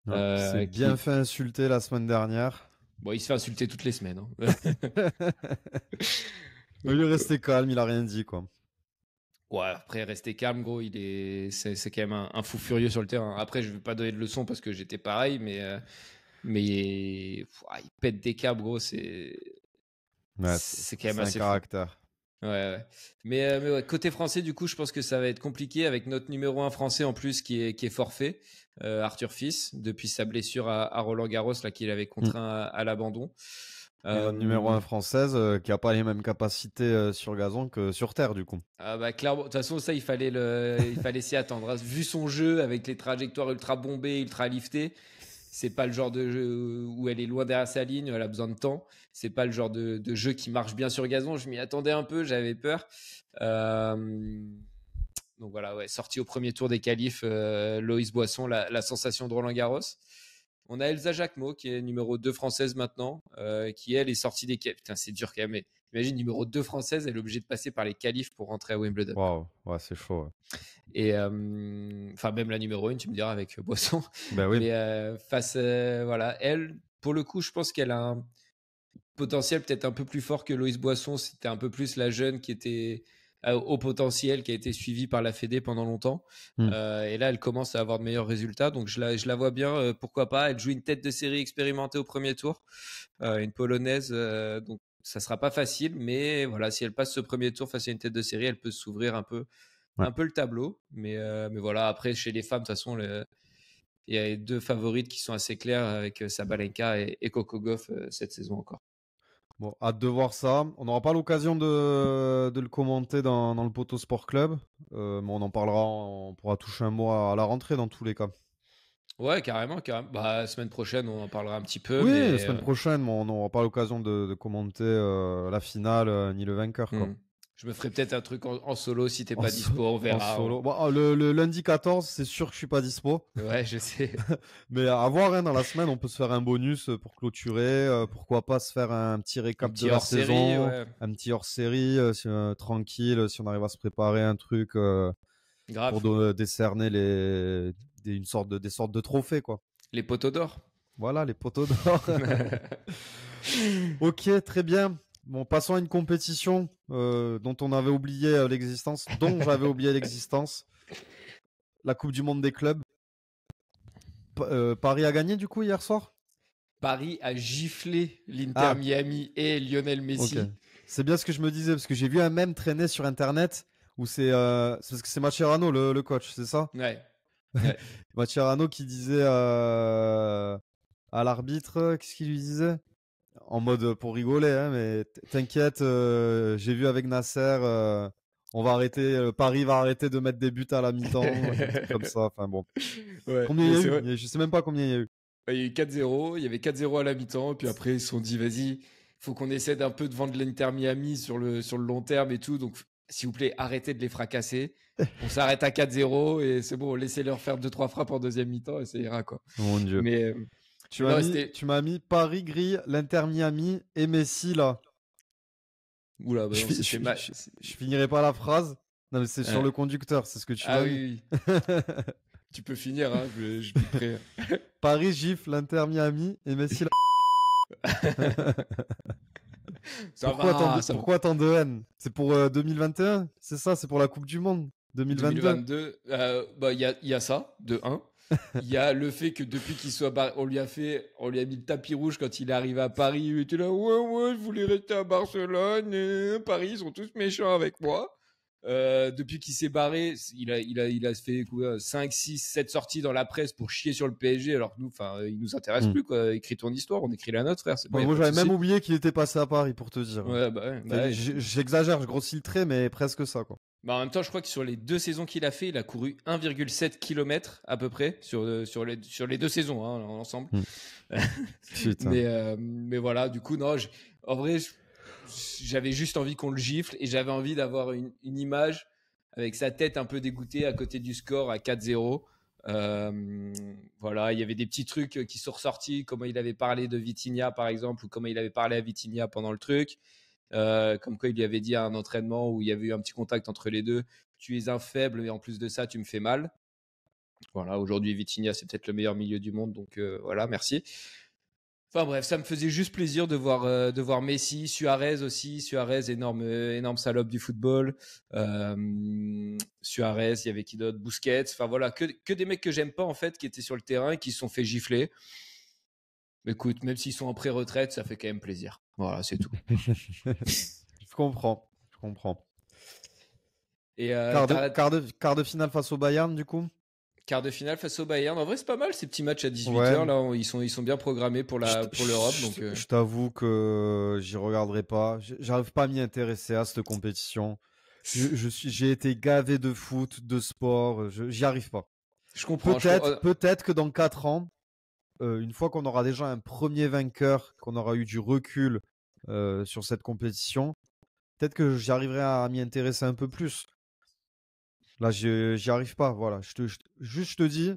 C'est bien fait insulter la semaine dernière. Bon, il se fait insulter toutes les semaines. Hein. Il est resté calme, il a rien dit, quoi. Ouais, après, rester calme, gros, c'est quand même un fou furieux sur le terrain. Après, je vais pas donner de leçons parce que j'étais pareil, mais il pète des câbles, gros, c'est quand même assez un caractère. Fou. Ouais. Mais ouais, côté français, du coup, je pense que ça va être compliqué avec notre numéro 1 français en plus qui est forfait, Arthur Fils, depuis sa blessure à Roland Garros, là, qu'il avait contraint à l'abandon. Notre numéro 1 française qui n'a pas les mêmes capacités sur gazon que sur terre, du coup. Ah bah clairement, de toute façon, ça, il fallait s'y attendre. Vu son jeu avec les trajectoires ultra bombées, ultra liftées, c'est pas le genre de jeu où elle est loin derrière sa ligne, elle a besoin de temps. C'est pas le genre de jeu qui marche bien sur gazon. Je m'y attendais un peu, j'avais peur. Donc voilà, ouais, sorti au premier tour des qualifs, Loïs Boisson, la sensation de Roland Garros. On a Elsa Jacquemot qui est numéro 2 française maintenant, qui elle est sortie des qualifs. Putain, c'est dur quand même. Mais imagine, numéro 2 française, elle est obligée de passer par les qualifs pour rentrer à Wimbledon. Waouh, ouais, c'est chaud. Ouais. Et enfin, même la numéro 1, tu me diras, avec Boisson. Ben oui. Mais voilà, elle, pour le coup, je pense qu'elle a un potentiel peut-être un peu plus fort que Loïs Boisson. C'était un peu plus la jeune qui était au potentiel, qui a été suivie par la Fédé pendant longtemps. Et là, elle commence à avoir de meilleurs résultats. Donc, je la vois bien. Pourquoi pas? Elle joue une tête de série expérimentée au premier tour. Une Polonaise. Donc, ça sera pas facile. Mais voilà, si elle passe ce premier tour face à une tête de série, elle peut s'ouvrir un peu le tableau. Mais voilà, après, chez les femmes, de toute façon, il y a 2 favorites qui sont assez claires avec Sabalenka et Coco Gauff cette saison encore. Bon, hâte de voir ça. On n'aura pas l'occasion de le commenter dans le Poteau Sport Club, mais on en parlera, on pourra toucher un mot à la rentrée dans tous les cas. Ouais, carrément. Bah, la semaine prochaine, on en parlera un petit peu. Oui, mais, la semaine prochaine, mais on n'aura pas l'occasion de commenter la finale ni le vainqueur, quoi. Je me ferai peut-être un truc en solo si t'es pas dispo, on verra. En solo. Bon, le lundi 14, c'est sûr que je suis pas dispo. Ouais, je sais. Mais à voir, hein, dans la semaine, on peut se faire un bonus pour clôturer. Pourquoi pas se faire un petit récap de la saison, un petit hors-série, tranquille, si on arrive à se préparer un truc pour décerner des sortes de trophées, quoi. Les poteaux d'or. Voilà, les poteaux d'or. Ok, très bien. Bon, passons à une compétition dont on avait oublié l'existence, dont j'avais oublié l'existence. La Coupe du Monde des clubs. Paris a gagné du coup hier soir? Paris a giflé l'Inter Miami et Lionel Messi. Okay. C'est bien ce que je me disais, parce que j'ai vu un mème traîner sur Internet où c'est parce que c'est Mascherano le coach, c'est ça? Ouais. Mascherano qui disait à l'arbitre, qu'est-ce qu'il lui disait? En mode pour rigoler, hein, mais t'inquiète, j'ai vu avec Nasser, on va arrêter, Paris va arrêter de mettre des buts à la mi-temps, comme ça, enfin bon. Ouais, combien il y a eu? Je sais même pas combien il y a eu. Il y a eu 4-0, il y avait 4-0 à la mi-temps, puis après ils se sont dit vas-y, faut qu'on essaie d'un peu de vendre l'Inter Miami sur le long terme et tout, donc s'il vous plaît, arrêtez de les fracasser. On s'arrête à 4-0 et c'est bon, laissez-leur faire 2-3 frappes en deuxième mi-temps et ça ira, quoi. Mon Dieu. Mais tu m'as mis Paris grille, l'Inter Miami et Messi là. Oula, bah je finirai pas la phrase. Non mais c'est sur le conducteur, c'est ce que tu m'as mis. Oui. Tu peux finir, hein, je suis prêt. Paris gifle l'Inter Miami et Messi là. Pourquoi tant de haine? C'est pour 2021? C'est ça, c'est pour la Coupe du Monde 2022. Bah il y a ça de 1. Il y a le fait que depuis qu'il soit on lui a mis le tapis rouge quand il est arrivé à Paris, il était là ouais, je voulais rester à Barcelone, Paris ils sont tous méchants avec moi. Depuis qu'il s'est barré, il a fait 5, 6, 7 sorties dans la presse pour chier sur le PSG, alors que nous, il nous intéresse plus, quoi. Écris ton histoire, on écrit la nôtre, frère. Moi, j'avais même oublié qu'il était passé à Paris, pour te dire. Ouais, j'exagère, je grossis le trait, mais presque ça, quoi. Bah, en même temps, je crois que sur les 2 saisons qu'il a fait, il a couru 1,7 km à peu près sur les 2 saisons, hein, ensemble. Mais voilà, du coup, non, en vrai, j'avais juste envie qu'on le gifle et j'avais envie d'avoir une image avec sa tête un peu dégoûtée à côté du score à 4-0. Voilà, il y avait des petits trucs qui sont ressortis, comment il avait parlé de Vitinha par exemple, ou comment il avait parlé à Vitinha pendant le truc, comme quoi il lui avait dit à un entraînement où il y avait eu un petit contact entre les deux, tu es un faible et en plus de ça tu me fais mal. Voilà, aujourd'hui Vitinha c'est peut-être le meilleur milieu du monde, donc voilà, merci. Enfin bref, ça me faisait juste plaisir de voir Messi, Suarez aussi. Suarez, énorme salope du football. Suarez, il y avait qui d'autre? Busquets. Enfin voilà, que des mecs que j'aime pas en fait, qui étaient sur le terrain et qui se sont fait gifler. Écoute, même s'ils sont en pré-retraite, ça fait quand même plaisir. Voilà, c'est tout. Je comprends. Et quart de finale face au Bayern, du coup? Quart de finale face au Bayern. En vrai, c'est pas mal ces petits matchs à 18h. Là, ils sont bien programmés pour l'Europe. Je t'avoue que j'y regarderai pas. J'arrive pas à m'y intéresser à cette compétition. J'ai été gavé de foot, de sport. J'y arrive pas. Je comprends. Peut-être que dans 4 ans, une fois qu'on aura déjà un premier vainqueur, qu'on aura eu du recul sur cette compétition, peut-être que j'y arriverai à m'y intéresser un peu plus. Là, j'y arrive pas. Voilà, je te dis,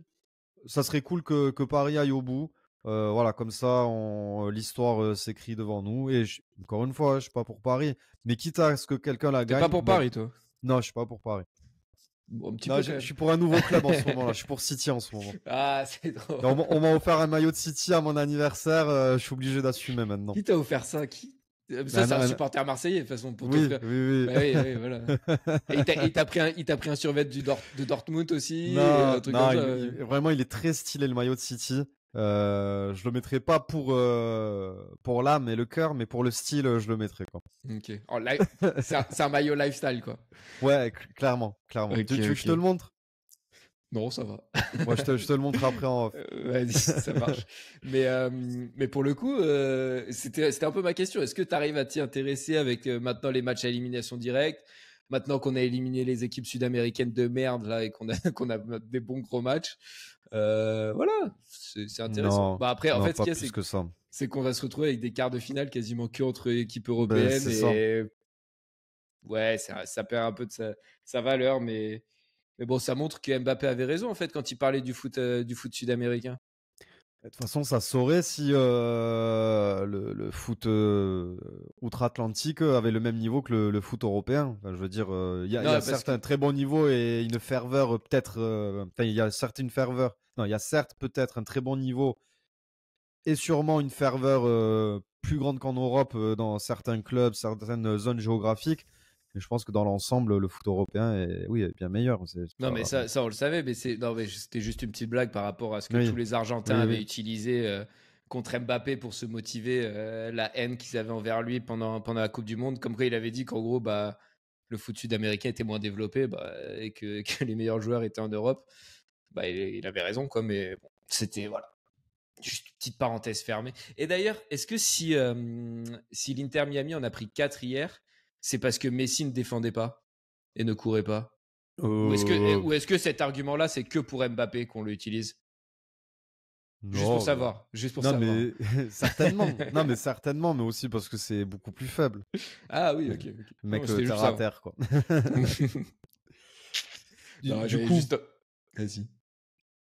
ça serait cool que Paris aille au bout. Voilà, comme ça, l'histoire s'écrit devant nous. Et encore une fois, je suis pas pour Paris, mais quitte à ce que quelqu'un la gagne. T'es pas pour Paris, toi? Non, je suis pas pour Paris. Bon, un petit Non, peu. je suis pour un nouveau club en ce moment-là. Je suis pour City en ce moment. Ah, c'est drôle. Et on m'a offert un maillot de City à mon anniversaire. Je suis obligé d'assumer maintenant. Qui t'a offert ça? Qui? Ça, Bah, c'est un non, supporter marseillais, de toute façon, pour oui, t'offrir. oui, Bah oui. oui, voilà. Et il t'a pris un survêt de Dortmund aussi, Non, un truc non, comme ça. vraiment, il est très stylé le maillot de City. Je le mettrai pas pour l'âme et le cœur, mais pour le style, je le mettrai quoi. Ok. C'est un maillot lifestyle, quoi. Ouais, clairement. Ok, Tu veux que je te le montre? Non, ça va. Moi, je te le montre après en off. Vas-y, ça marche. Mais pour le coup, c'était un peu ma question. Est-ce que tu arrives à t'y intéresser avec maintenant les matchs à élimination directe, maintenant qu'on a éliminé les équipes sud-américaines de merde là et qu'on a des bons gros matchs, voilà, c'est intéressant. Non, Bah après, en non, fait, ce pas qu'il y a, plus que ça. c'est qu'on va se retrouver avec des quarts de finale quasiment que entre équipes Ben, européennes c'est ça. et ouais, ça perd un peu de sa valeur, mais bon, ça montre que Mbappé avait raison en fait quand il parlait du foot sud-américain. De toute façon, ça saurait si le foot outre-Atlantique avait le même niveau que le foot européen. Enfin, je veux dire, il y Non, a parce certes que un très bon niveau et une ferveur peut-être. Enfin, il y a certes une ferveur. Non, il y a certes peut-être un très bon niveau et sûrement une ferveur plus grande qu'en Europe dans certains clubs, certaines zones géographiques. Mais je pense que dans l'ensemble, le foot européen est bien meilleur. non, mais ça on le savait, mais non, mais c'était juste une petite blague par rapport à ce que Oui. tous les Argentins Oui, avaient oui. utilisé contre Mbappé pour se motiver, la haine qu'ils avaient envers lui pendant la Coupe du Monde. Comme quoi, il avait dit qu'en gros, bah, le foot sud-américain était moins développé et que les meilleurs joueurs étaient en Europe. Bah, il avait raison, quoi, mais bon, c'était, voilà, juste une petite parenthèse fermée. Et d'ailleurs, est-ce que si l'Inter Miami en a pris 4 hier, c'est parce que Messi ne défendait pas et ne courait pas? Ou est-ce que cet argument-là, c'est que pour Mbappé qu'on l'utilise? Juste Non, pour savoir. Juste pour non, savoir. mais certainement. Non, mais certainement, mais aussi parce que c'est beaucoup plus faible. Ah oui, ok. Le mec Non, c'était terre juste à ça. terre, quoi. Non, Du mais coup, juste- Vas-y.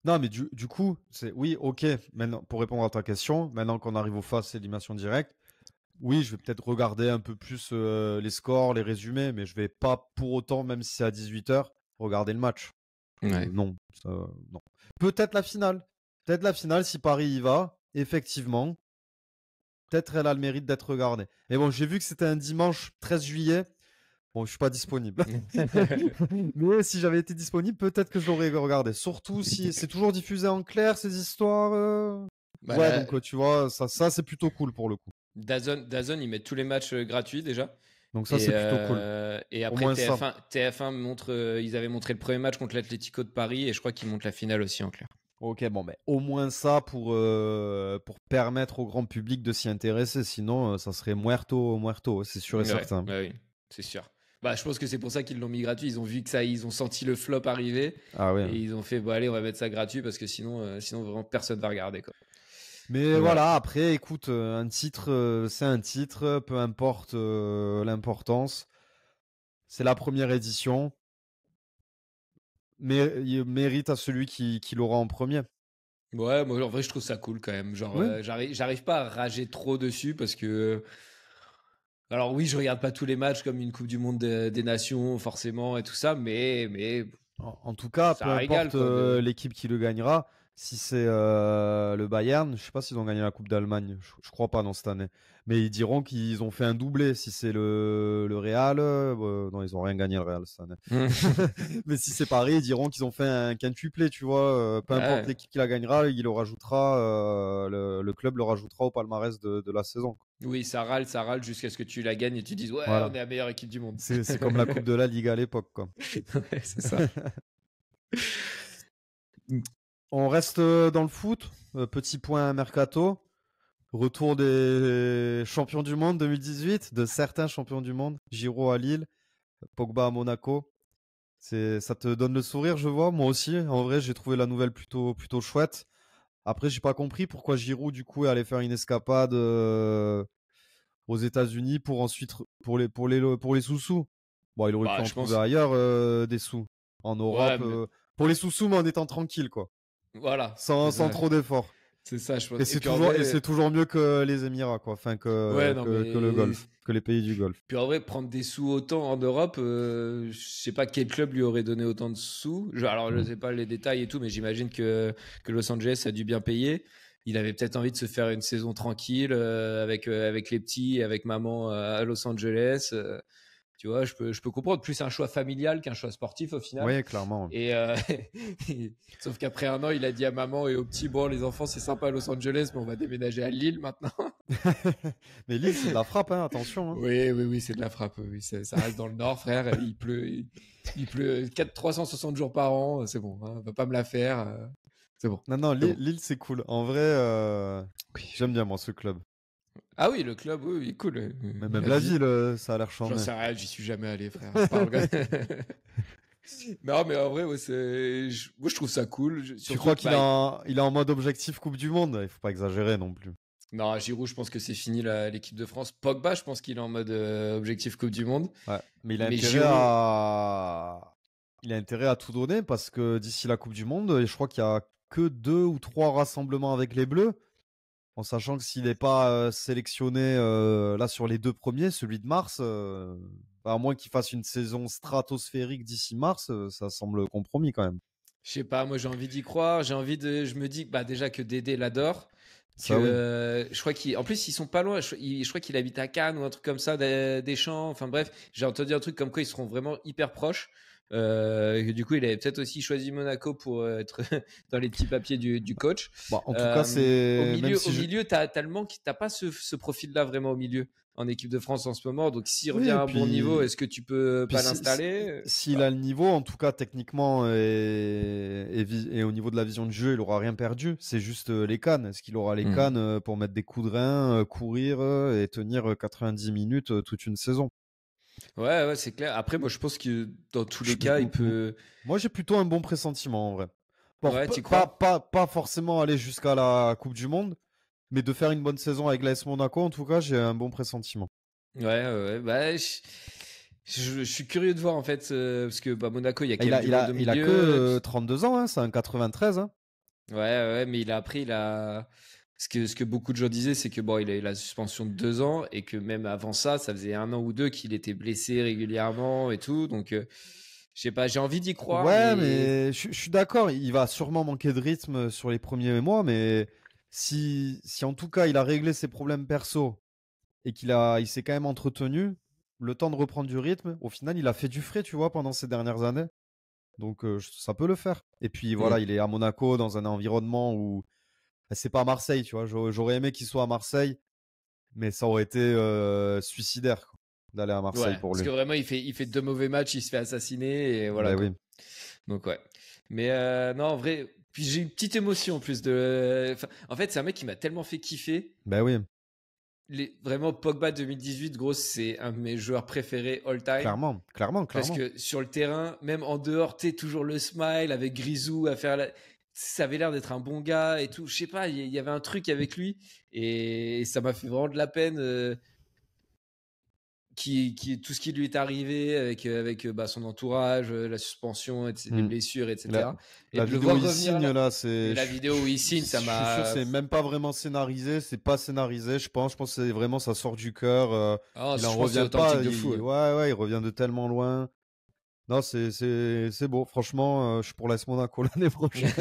non, mais du coup, oui, ok. Maintenant, pour répondre à ta question, maintenant qu'on arrive aux phases élimination directe, oui, je vais peut-être regarder un peu plus les scores, les résumés, mais je vais pas pour autant, même si c'est à 18h, regarder le match. Ouais. Non, non. Peut-être la finale. Peut-être la finale, si Paris y va, effectivement. Peut-être elle a le mérite d'être regardée. Mais bon, j'ai vu que c'était un dimanche 13 juillet. Bon, je suis pas disponible. Mais si j'avais été disponible, peut-être que je l'aurais regardé. Surtout si c'est toujours diffusé en clair, ces histoires. Bah, Ouais, là, donc tu vois, ça c'est plutôt cool pour le coup. DAZN, ils mettent tous les matchs gratuits déjà. Donc ça, c'est plutôt cool. Et Au après, moins ça. TF1 montre, ils avaient montré le premier match contre l'Atlético de Paris et je crois qu'ils montrent la finale aussi en clair. Ok, bon, mais au moins ça pour permettre au grand public de s'y intéresser. Sinon, ça serait muerto, c'est sûr et certain. Ouais, oui, c'est sûr. Bah, je pense que c'est pour ça qu'ils l'ont mis gratuit. Ils ont vu que ça, ils ont senti le flop arriver Ah ouais. et ils ont fait, bon, allez, on va mettre ça gratuit parce que sinon vraiment personne va regarder, quoi. Mais Et voilà, après, écoute, un titre, c'est un titre, peu importe l'importance. C'est la première édition. Mais il mérite à celui qui l'aura en premier. Ouais, moi en vrai je trouve ça cool quand même. Genre, Oui. j'arrive pas à rager trop dessus parce que. Alors oui, je regarde pas tous les matchs comme une Coupe du Monde des Nations forcément et tout ça, mais En tout cas, ça peu régale, importe quoi, l'équipe qui le gagnera, si c'est le Bayern, je sais pas s'ils ont gagné la Coupe d'Allemagne, je crois pas dans cette année. Mais ils diront qu'ils ont fait un doublé. Si c'est le Real, non, ils ont rien gagné le Real cette année. Mais si c'est Paris, ils diront qu'ils ont fait un quintuplé, tu vois. Peu importe Ouais. l'équipe qui la gagnera, il le rajoutera, le club le rajoutera au palmarès de la saison. Oui, ça râle jusqu'à ce que tu la gagnes et tu dises ouais, Voilà. on est la meilleure équipe du monde. C'est comme la Coupe de la Ligue à l'époque, quoi. Ouais, c'est ça. On reste dans le foot. Petit point mercato. Retour des champions du monde 2018, de certains champions du monde. Giroud à Lille, Pogba à Monaco. Ça te donne le sourire, je vois. Moi aussi, en vrai, j'ai trouvé la nouvelle plutôt chouette. Après, j'ai pas compris pourquoi Giroud, du coup, allait faire une escapade aux États-Unis pour ensuite pour les sous-sous. Bon, il aurait Bah, pu en je pense. trouver ailleurs des sous en Europe Ouais, mais pour les sous-sous, mais en étant tranquille, quoi, voilà. sans C'est ça. trop d'efforts. C'est ça, je pense. Et Et c'est puis en toujours, et vrai, c'est toujours mieux que les Émirats, quoi. Enfin, ouais, non, que le mais Golfe, que les pays du Golfe. puis en vrai, prendre des sous autant en Europe, je sais pas quel club lui aurait donné autant de sous. Alors, je sais pas les détails et tout, mais j'imagine que Los Angeles a dû bien payer. Il avait peut-être envie de se faire une saison tranquille avec les petits, avec maman à Los Angeles. Tu vois, je peux comprendre. Plus un choix familial qu'un choix sportif au final. Oui, clairement. Et sauf qu'après un an, il a dit à maman et aux petits, bon, les enfants, c'est sympa à Los Angeles, mais on va déménager à Lille maintenant. Mais Lille, c'est de la frappe, hein, attention. Hein. Oui, oui, oui, c'est de la frappe. Oui, ça reste dans le nord, frère. Il pleut 360 jours par an. C'est bon, hein, on va pas me la faire. C'est bon. Non, non, C'est bon. Lille, c'est cool. En vrai, j'aime bien, moi, ce club. Ah oui, le club, oui, il est cool. Mais même la ville, ça a l'air J'en charmé. sais rien, j'y suis jamais allé, frère. Je parle Non, mais en vrai, ouais, moi, je trouve ça cool. Tu Surtout crois que, il est en mode objectif Coupe du Monde? Il faut pas exagérer non plus. non, Giroud, je pense que c'est fini l'équipe de France. Pogba, je pense qu'il est en mode objectif Coupe du Monde. Ouais. Mais il a Mais intérêt Giroud, il a intérêt à tout donner parce que d'ici la Coupe du Monde, je crois qu'il y a que 2 ou 3 rassemblements avec les Bleus. En sachant que s'il n'est pas sélectionné là sur les 2 premiers, celui de mars, à moins qu'il fasse une saison stratosphérique d'ici mars, ça semble compromis quand même. je sais pas, moi j'ai envie d'y croire. Je me dis bah, déjà que Dédé l'adore. Ça, oui. Je crois en plus ils sont pas loin. Je crois qu'il habite à Cannes ou un truc comme ça, Deschamps. Enfin bref, j'ai entendu un truc comme quoi ils seront vraiment hyper proches. Et du coup, il avait peut-être aussi choisi Monaco pour être dans les petits papiers du coach. Bon, en tout cas, Au c'est milieu, même si t'as le manque, t'as pas ce profil-là vraiment au milieu en équipe de France en ce moment. Donc, s'il oui, revient et à un bon niveau, puis, est-ce que tu peux pas l'installer? s'il a le niveau, en tout cas techniquement et au niveau de la vision de jeu, il aura rien perdu. C'est juste les cannes. Est-ce qu'il aura les cannes pour mettre des coups de rein, courir et tenir 90 minutes toute une saison? Ouais, c'est clair. Après, moi, je pense que dans tous les cas, il peut. Moi, j'ai plutôt un bon pressentiment en vrai. Bon, Ouais, t'y crois? pas forcément aller jusqu'à la Coupe du Monde, mais de faire une bonne saison avec l'AS Monaco, en tout cas, j'ai un bon pressentiment. Ouais. Bah, je suis curieux de voir en fait, parce que bah, Monaco, il y a quand même du monde au Il a milieu. que 32 ans, hein, c'est un 93. Hein. Ouais, mais il a. Ce que beaucoup de gens disaient, c'est que bon, il a eu la suspension de 2 ans et que même avant ça, ça faisait 1 an ou 2 qu'il était blessé régulièrement et tout. Donc, je sais pas, j'ai envie d'y croire. Ouais, mais je suis d'accord, il va sûrement manquer de rythme sur les premiers mois, mais si en tout cas il a réglé ses problèmes perso et il s'est quand même entretenu, le temps de reprendre du rythme, au final, il a fait du frais, tu vois, pendant ces dernières années. Donc, ça peut le faire. Et puis voilà, il est à Monaco dans un environnement où c'est pas Marseille, tu vois. J'aurais aimé qu'il soit à Marseille, mais ça aurait été suicidaire quoi, d'aller à Marseille pour parce lui. que vraiment, il fait 2 mauvais matchs, il se fait assassiner et voilà. Ben oui. Donc, ouais. Mais non, en vrai, puis j'ai une petite émotion en plus en fait, c'est un mec qui m'a tellement fait kiffer. Ben oui, Vraiment, Pogba 2018, gros, c'est un de mes joueurs préférés all time. clairement. Parce que sur le terrain, même en dehors, t'es toujours le smile avec Grisou à faire ça avait l'air d'être un bon gars et tout. Je sais pas, il y avait un truc avec lui et ça m'a fait vraiment de la peine. Tout ce qui lui est arrivé avec bah, son entourage, la suspension, les blessures, etc. La de le vidéo voir où il revenir signe là, là, c'est. la vidéo où il signe, ça Je m'a. suis sûr, c'est même pas vraiment scénarisé, c'est pas scénarisé, je pense. Je pense que c'est vraiment ça sort du cœur. Ah, Il je en pense que c'est revient pas. authentique de fou. Ouais. Ouais, il revient de tellement loin. Non, c'est beau. Franchement, je suis pour l'AS Monaco l'année prochaine.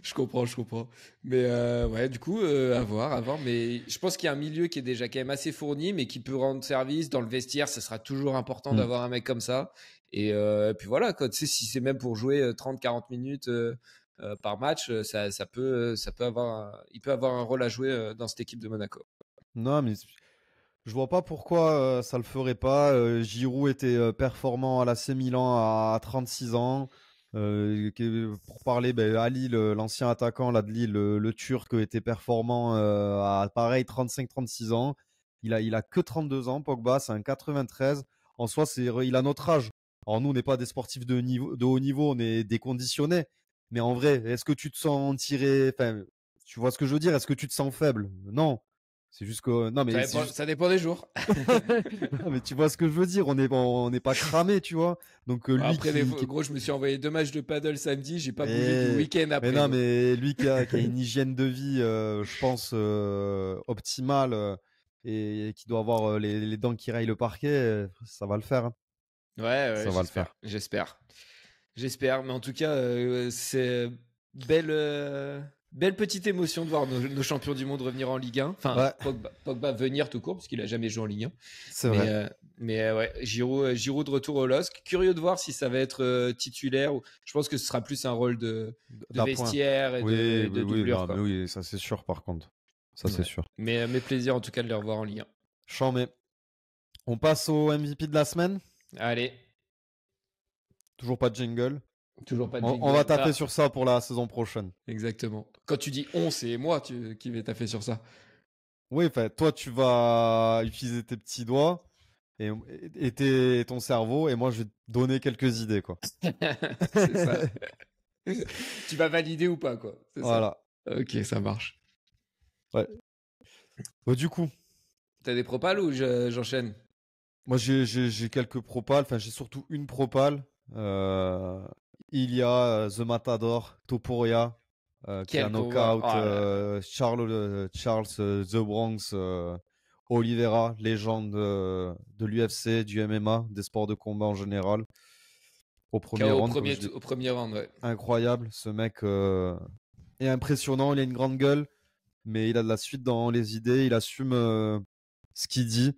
Je comprends. Mais ouais, du coup, à voir. Mais je pense qu'il y a un milieu qui est déjà quand même assez fourni, mais qui peut rendre service. Dans le vestiaire, ce sera toujours important d'avoir un mec comme ça. Et puis voilà, quoi, tu sais, si c'est même pour jouer 30-40 minutes par match, ça peut avoir il peut avoir un rôle à jouer dans cette équipe de Monaco. Non, mais je vois pas pourquoi ça le ferait pas. Giroud était performant à l'AC Milan à 36 ans. Pour parler, à Lille, l'ancien attaquant là, de Lille, le Turc, était performant à pareil 35-36 ans. Il a que 32 ans, Pogba, c'est un 93. En soi, il a notre âge. Alors nous, on n'est pas des sportifs de haut niveau, on est des conditionnés. Mais en vrai, est-ce que tu te sens tiré? Enfin, tu vois ce que je veux dire? Est-ce que tu te sens faible? Non. C'est juste que non mais Ça dépend des jours. non, mais tu vois ce que je veux dire, on n'est pas cramé, tu vois. Donc lui Après, gros, je me suis envoyé 2 matchs de paddle samedi, j'ai pas bougé du week-end après. Mais non, donc. mais lui qui a une hygiène de vie, je pense, optimale et qui doit avoir les dents qui rayent le parquet, ça va le faire. Hein. Ouais, Ça va le faire. J'espère. Mais en tout cas, c'est belle petite émotion de voir nos champions du monde revenir en Ligue 1. Enfin, Ouais. Pogba venir tout court, parce qu'il a jamais joué en Ligue 1. C'est vrai. Mais ouais, Giroud de retour au LOSC. Curieux de voir si ça va être titulaire. Je pense que ce sera plus un rôle de vestiaire et de doublure. Mais oui, ça c'est sûr par contre. Ça c'est sûr. Mais plaisir en tout cas de les revoir en Ligue 1. Chambé. On passe au MVP de la semaine. Allez. Toujours pas de jingle. Toujours pas de jingle. On va taper sur ça pour la saison prochaine. Exactement. Quand tu dis on, c'est moi qui vais taper sur ça. Oui, enfin, toi, tu vas utiliser tes petits doigts et ton cerveau, et moi, je vais te donner quelques idées, quoi. C'est ça. Tu vas valider ou pas, quoi. C'est voilà. Ça. Ok, ça marche. Ouais. Du coup. T'as des propals ou j'enchaîne? Moi, j'ai quelques propals. Enfin, j'ai surtout une propale. Il y a The Matador, Topuria, qui a knockout, Charles The Bronx, Oliveira, légende de l'UFC, du MMA, des sports de combat en général. Au premier round. Au premier round, ouais. Incroyable, ce mec est impressionnant, il a une grande gueule, mais il a de la suite dans les idées, il assume ce qu'il dit.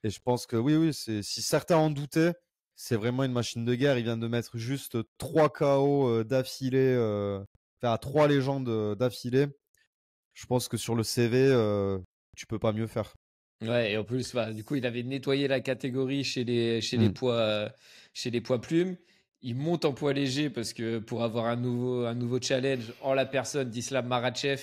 Et je pense que oui, si certains en doutaient, c'est vraiment une machine de guerre. Il vient de mettre juste 3 KO d'affilée, à 3 légendes d'affilée. Je pense que sur le CV, tu peux pas mieux faire. Ouais, et en plus, du coup, il avait nettoyé la catégorie chez les poids plumes. Il monte en poids léger parce que pour avoir un nouveau challenge en la personne d'Islam Makhachev,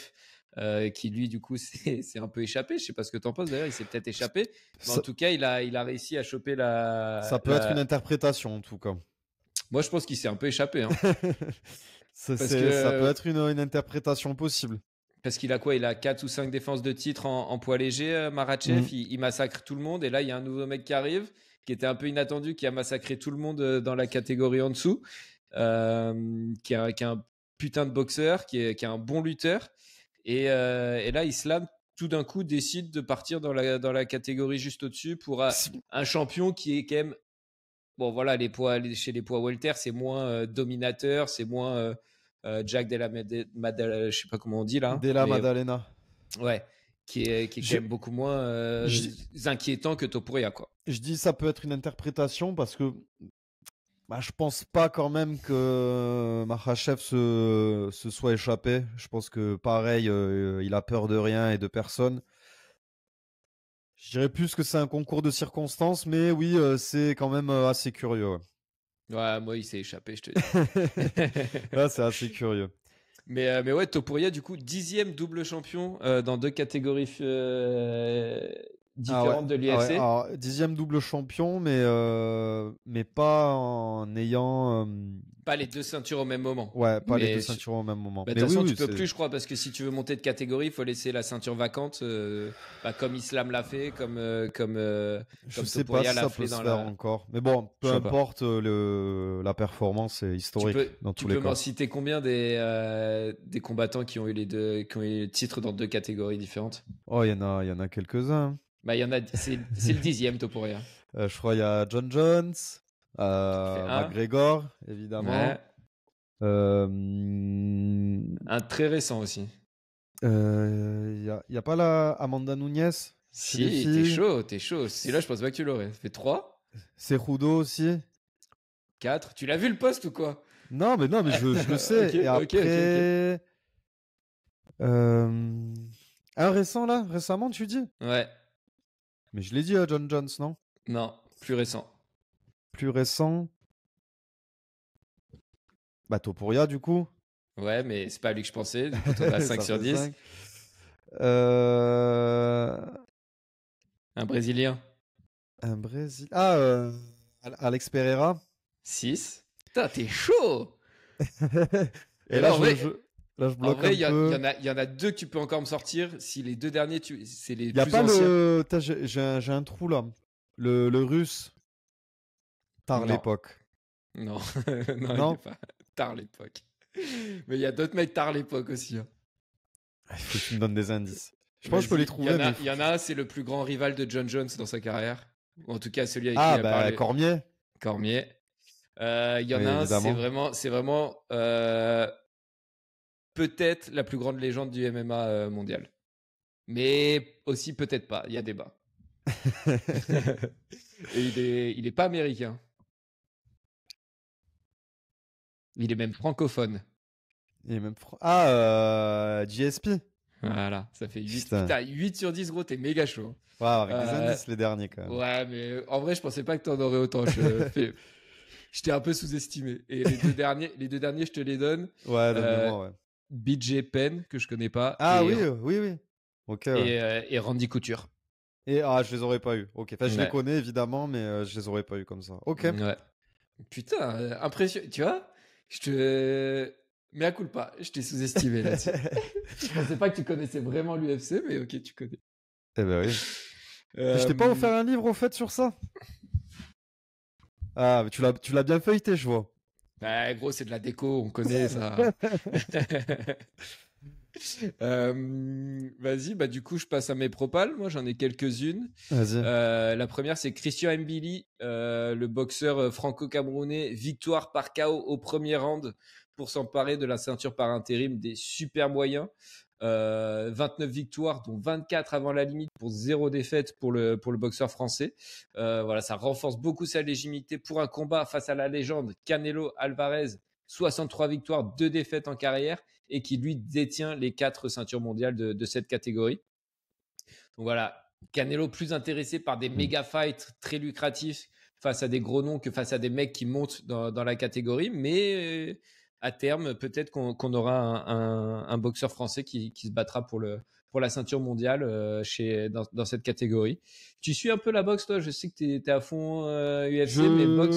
qui lui du coup c'est un peu échappé. Je sais pas ce que t'en penses d'ailleurs, il s'est peut-être échappé. Mais en tout cas, il a réussi à choper Ça peut être une interprétation en tout cas. Moi, je pense qu'il s'est un peu échappé. Hein. Ça peut être une interprétation possible. Parce qu'il a quoi? Il a 4 ou 5 défenses de titre en poids léger, Makhachev. Il massacre tout le monde. Et là, il y a un nouveau mec qui arrive, qui était un peu inattendu, qui a massacré tout le monde dans la catégorie en dessous, qui est un putain de boxeur, qui est un bon lutteur. Et là, Islam, tout d'un coup, décide de partir dans la catégorie juste au-dessus pour un champion qui est quand même... Bon, voilà, chez les poids welter, c'est moins dominateur, c'est moins... Jack Della Maddalena, je sais pas comment on dit là. Della Maddalena. Ouais, qui est quand même beaucoup moins inquiétant que Topuria, quoi. Je dis ça peut être une interprétation parce que je pense pas quand même que Makhachev se soit échappé. Je pense que pareil, il a peur de rien et de personne. Je dirais plus que c'est un concours de circonstances, mais oui, c'est quand même assez curieux. Ouais. Ouais, moi, il s'est échappé, je te dis. Là, c'est assez curieux. Mais ouais, Topuria, du coup, 10e double champion dans 2 catégories différentes de l'UFC. Alors, 10e double champion, mais pas en ayant... Pas les 2 ceintures au même moment. Ouais, pas les 2 ceintures au même moment. De toute façon, tu peux plus, je crois, parce que si tu veux monter de catégorie, il faut laisser la ceinture vacante, comme Islam l'a fait, comme je sais pas Topuria si l'a ça fait peut se dans faire encore. Mais bon, peu importe, la performance, c'est historique dans tous les cas. Tu peux m'en citer combien des combattants qui ont eu qui ont eu le titre dans 2 catégories différentes? Oh, il y en a quelques-uns. Il y en a, c'est le 10e Topuria. Je crois il y a John Jones, McGregor, évidemment. Ouais. Un très récent aussi. Il y a pas la Amanda Nunes. Si, t'es chaud. Si là, je pense pas que tu l'aurais. Ça fait 3. Cejudo aussi. 4. Tu l'as vu le poste ou quoi? Non, mais je le sais. Okay, et après... Un récent là, récemment tu dis? Ouais. Mais je l'ai dit à John Jones, non? Non, plus récent. Plus récent. Topuria du coup. Ouais, mais c'est pas à lui que je pensais. Du coup, t'en as 5 sur 10. 5. Un Brésilien. Un Brésilien. Alex Pereira. 6. Putain, t'es chaud. Et là, Là, je En bloque vrai, un il y, peu. y en a deux que tu peux encore me sortir. Si les deux derniers, c'est les Il y a plus pas anciens. le. Putain, j'ai un trou là. Le russe. Tard Non, l'époque. non, non, il est Non? pas tard l'époque. Mais il y a d'autres mecs tard l'époque aussi, hein. Il faut que tu me donnes des indices. Je pense que je peux Vas-y. les trouver, mais. Il y en a un, c'est le plus grand rival de John Jones dans sa carrière. Ou en tout cas, celui avec qui Ah, il a bah, parlé, Cormier. Cormier. Il y Oui, en a un, évidemment. c'est vraiment peut-être la plus grande légende du MMA mondial. Mais aussi peut-être pas, il y a débat. Et il est pas américain. Il est même francophone. Et même Ah, GSP. Voilà, ça fait 8. Putain. Putain, 8 sur 10, gros, t'es méga chaud. Ouais, avec des Euh, indices les derniers quand même. Ouais, mais en vrai, je pensais pas que t'en aurais autant. Je t'ai un peu sous-estimé. Et les deux derniers, je te les donne. Ouais, donne-moi, ouais. BJ Penn, que je connais pas, Ah oui, oui, oui. Ok, ouais. et Randy Couture. Et je les aurais pas eu. Ok. Enfin, je les Ouais. connais évidemment, mais je les aurais pas eu comme ça. Ok. Ouais. Putain, impressionnant. Tu vois, je te. Mais à culpa, je t'ai sous-estimé là-dessus. Je pensais pas que tu connaissais vraiment l'UFC, mais ok, tu connais. Eh ben oui. Euh, Je t'ai pas offert un livre au fait sur ça? Ah, mais tu l'as bien feuilleté, je vois. Bah, gros, c'est de la déco, on connaît ça. Vas-y, bah du coup, je passe à mes propals. Moi, j'en ai quelques-unes. Vas-y. La première, c'est Christian Mbili, le boxeur franco-camerounais, victoire par KO au premier round pour s'emparer de la ceinture par intérim des super moyens. 29 victoires, dont 24 avant la limite pour 0 défaite pour le boxeur français. Voilà, ça renforce beaucoup sa légitimité pour un combat face à la légende Canelo Alvarez. 63 victoires, 2 défaites en carrière et qui lui détient les 4 ceintures mondiales de cette catégorie. Donc voilà, Canelo plus intéressé par des méga fights très lucratifs face à des gros noms que face à des mecs qui montent dans la catégorie, mais à terme, peut-être qu'on aura un boxeur français qui se battra pour la ceinture mondiale dans cette catégorie. Tu suis un peu la boxe, toi? Je sais que tu es à fond UFC, mais boxe.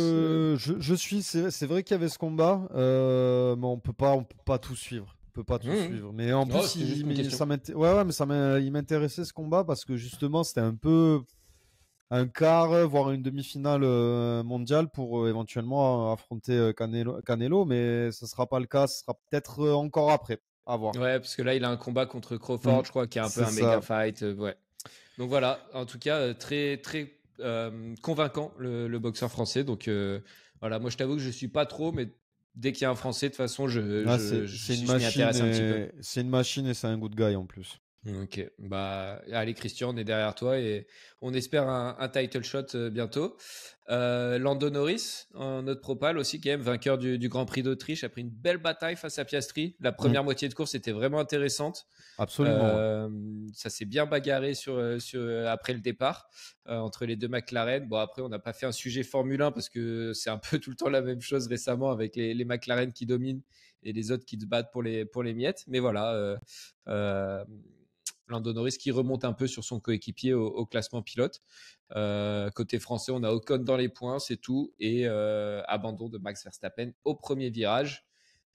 Je suis. C'est vrai qu'il y avait ce combat, mais on peut pas tout suivre. On peut pas tout suivre. Mais en Non, plus, c'était juste une question. il m'intéressait ce combat parce que justement, c'était un peu un quart, voire une demi-finale mondiale pour éventuellement affronter Canelo, mais ce sera pas le cas. Ce sera peut-être encore après. À voir. Ouais, parce que là, il a un combat contre Crawford, je crois, qui est un peu C'est un ça. méga fight. Ouais. Donc voilà, en tout cas, très, très convaincant le boxeur français. Donc voilà, moi je t'avoue que je suis pas trop, mais dès qu'il y a un français, de toute façon, C'est une je m'y machine intéresse un petit peu. c'est une machine et c'est un good guy en plus. Ok, bah allez Christian, on est derrière toi et on espère un title shot bientôt. Lando Norris, notre propal aussi quand même, vainqueur du Grand Prix d'Autriche après une belle bataille face à Piastri. La première moitié de course était vraiment intéressante. Absolument. Ça s'est bien bagarré après le départ entre les deux McLaren. Bon après on n'a pas fait un sujet Formule 1 parce que c'est un peu tout le temps la même chose récemment avec les McLaren qui dominent et les autres qui se battent pour les miettes. Mais voilà. Lando Norris qui remonte un peu sur son coéquipier au classement pilote. Côté français, on a Ocon dans les points, c'est tout. Et abandon de Max Verstappen au premier virage,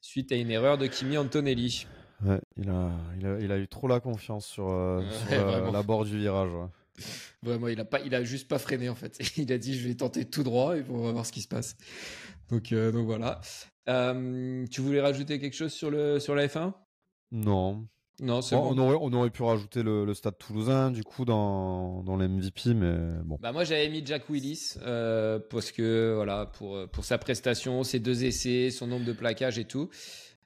suite à une erreur de Kimi Antonelli. Ouais, il a eu trop la confiance sur la bord du virage. Ouais. Vraiment, il a juste pas freiné en fait. Il a dit je vais tenter tout droit et on va voir ce qui se passe. Donc voilà. Tu voulais rajouter quelque chose sur la F1? Non. Non, c'est bon. On aurait pu rajouter le Stade Toulousain du coup dans l'MVP, mais bon. Bah moi j'avais mis Jack Willis parce que voilà pour sa prestation, ses 2 essais, son nombre de plaquages et tout.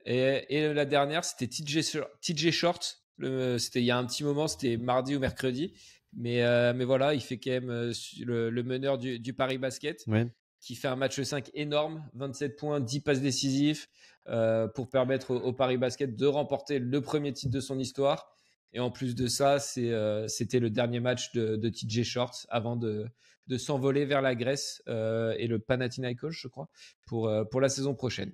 Et la dernière c'était TJ Short. C'était il y a un petit moment, c'était mardi ou mercredi. Mais voilà, il fait quand même le meneur du Paris Basket. Oui. Qui fait un match 5 énorme, 27 points, 10 passes décisives pour permettre au Paris Basket de remporter le premier titre de son histoire. Et en plus de ça, c'était le dernier match de TJ Shorts avant de s'envoler vers la Grèce et le Panathinaikos, je crois, pour la saison prochaine.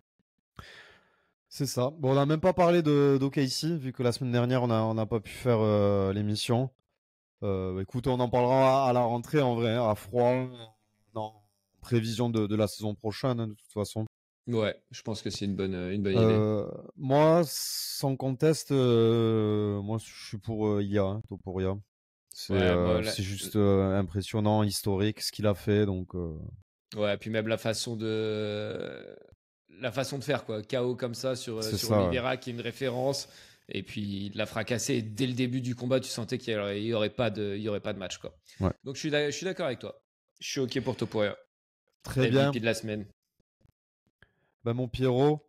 C'est ça. Bon, on n'a même pas parlé d'OKC, vu que la semaine dernière, on n'a pas pu faire l'émission. Écoute, on en parlera à la rentrée, en vrai, à froid, en prévision de la saison prochaine, hein, de toute façon. Ouais, je pense que c'est une bonne idée. Moi, sans conteste, moi je suis pour Ilia, hein, Topuria. C'est juste impressionnant, historique, ce qu'il a fait. Donc, ouais, puis même la façon de faire, quoi. KO comme ça sur Oliveira, qui est une référence. Et puis, il l'a fracassé. Dès le début du combat, tu sentais qu'il y aurait pas de match, quoi. Ouais. Donc, je suis d'accord avec toi. Je suis OK pour Topuria. Très bien. MVP de la semaine. Bah, mon Pierrot,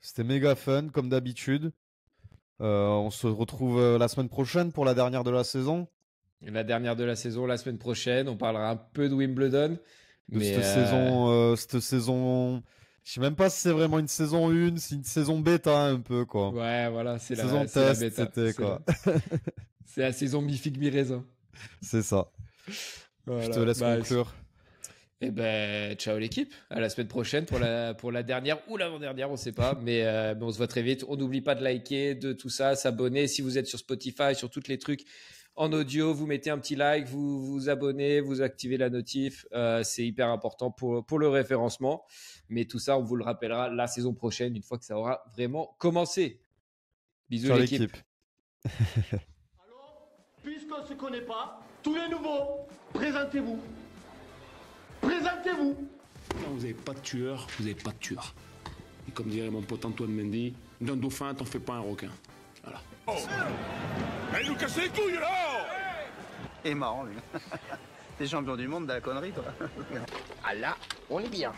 c'était méga fun, comme d'habitude. On se retrouve la semaine prochaine pour la dernière de la saison. La dernière de la saison, la semaine prochaine. On parlera un peu de Wimbledon. Cette saison, je sais même pas si c'est vraiment une saison 1, c'est une saison bêta un peu, quoi. Ouais, voilà, c'est la saison saison test, bêta. c'était quoi. C'est la saison mi-figue mi-raisin. C'est ça. Voilà. Je te laisse conclure. Eh ben, ciao l'équipe. À la semaine prochaine pour la dernière ou l'avant-dernière, on sait pas. Mais on se voit très vite. On n'oublie pas de liker, de tout ça, s'abonner. Si vous êtes sur Spotify, sur tous les trucs en audio, vous mettez un petit like, vous vous abonnez, vous activez la notif. C'est hyper important pour le référencement. Mais tout ça, on vous le rappellera la saison prochaine, une fois que ça aura vraiment commencé. Bisous l'équipe. Alors, puisqu'on ne se connaît pas, tous les nouveaux, présentez-vous. Présentez-vous. Quand vous n'avez pas de tueur, vous n'avez pas de tueur. Et comme dirait mon pote Antoine Mendy, d'un dauphin, t'en fais pas un requin. Voilà. Oh. Mais nous casser les couilles là. Et marrant, lui. T'es champion du monde de la connerie, toi. Ah là, on est bien.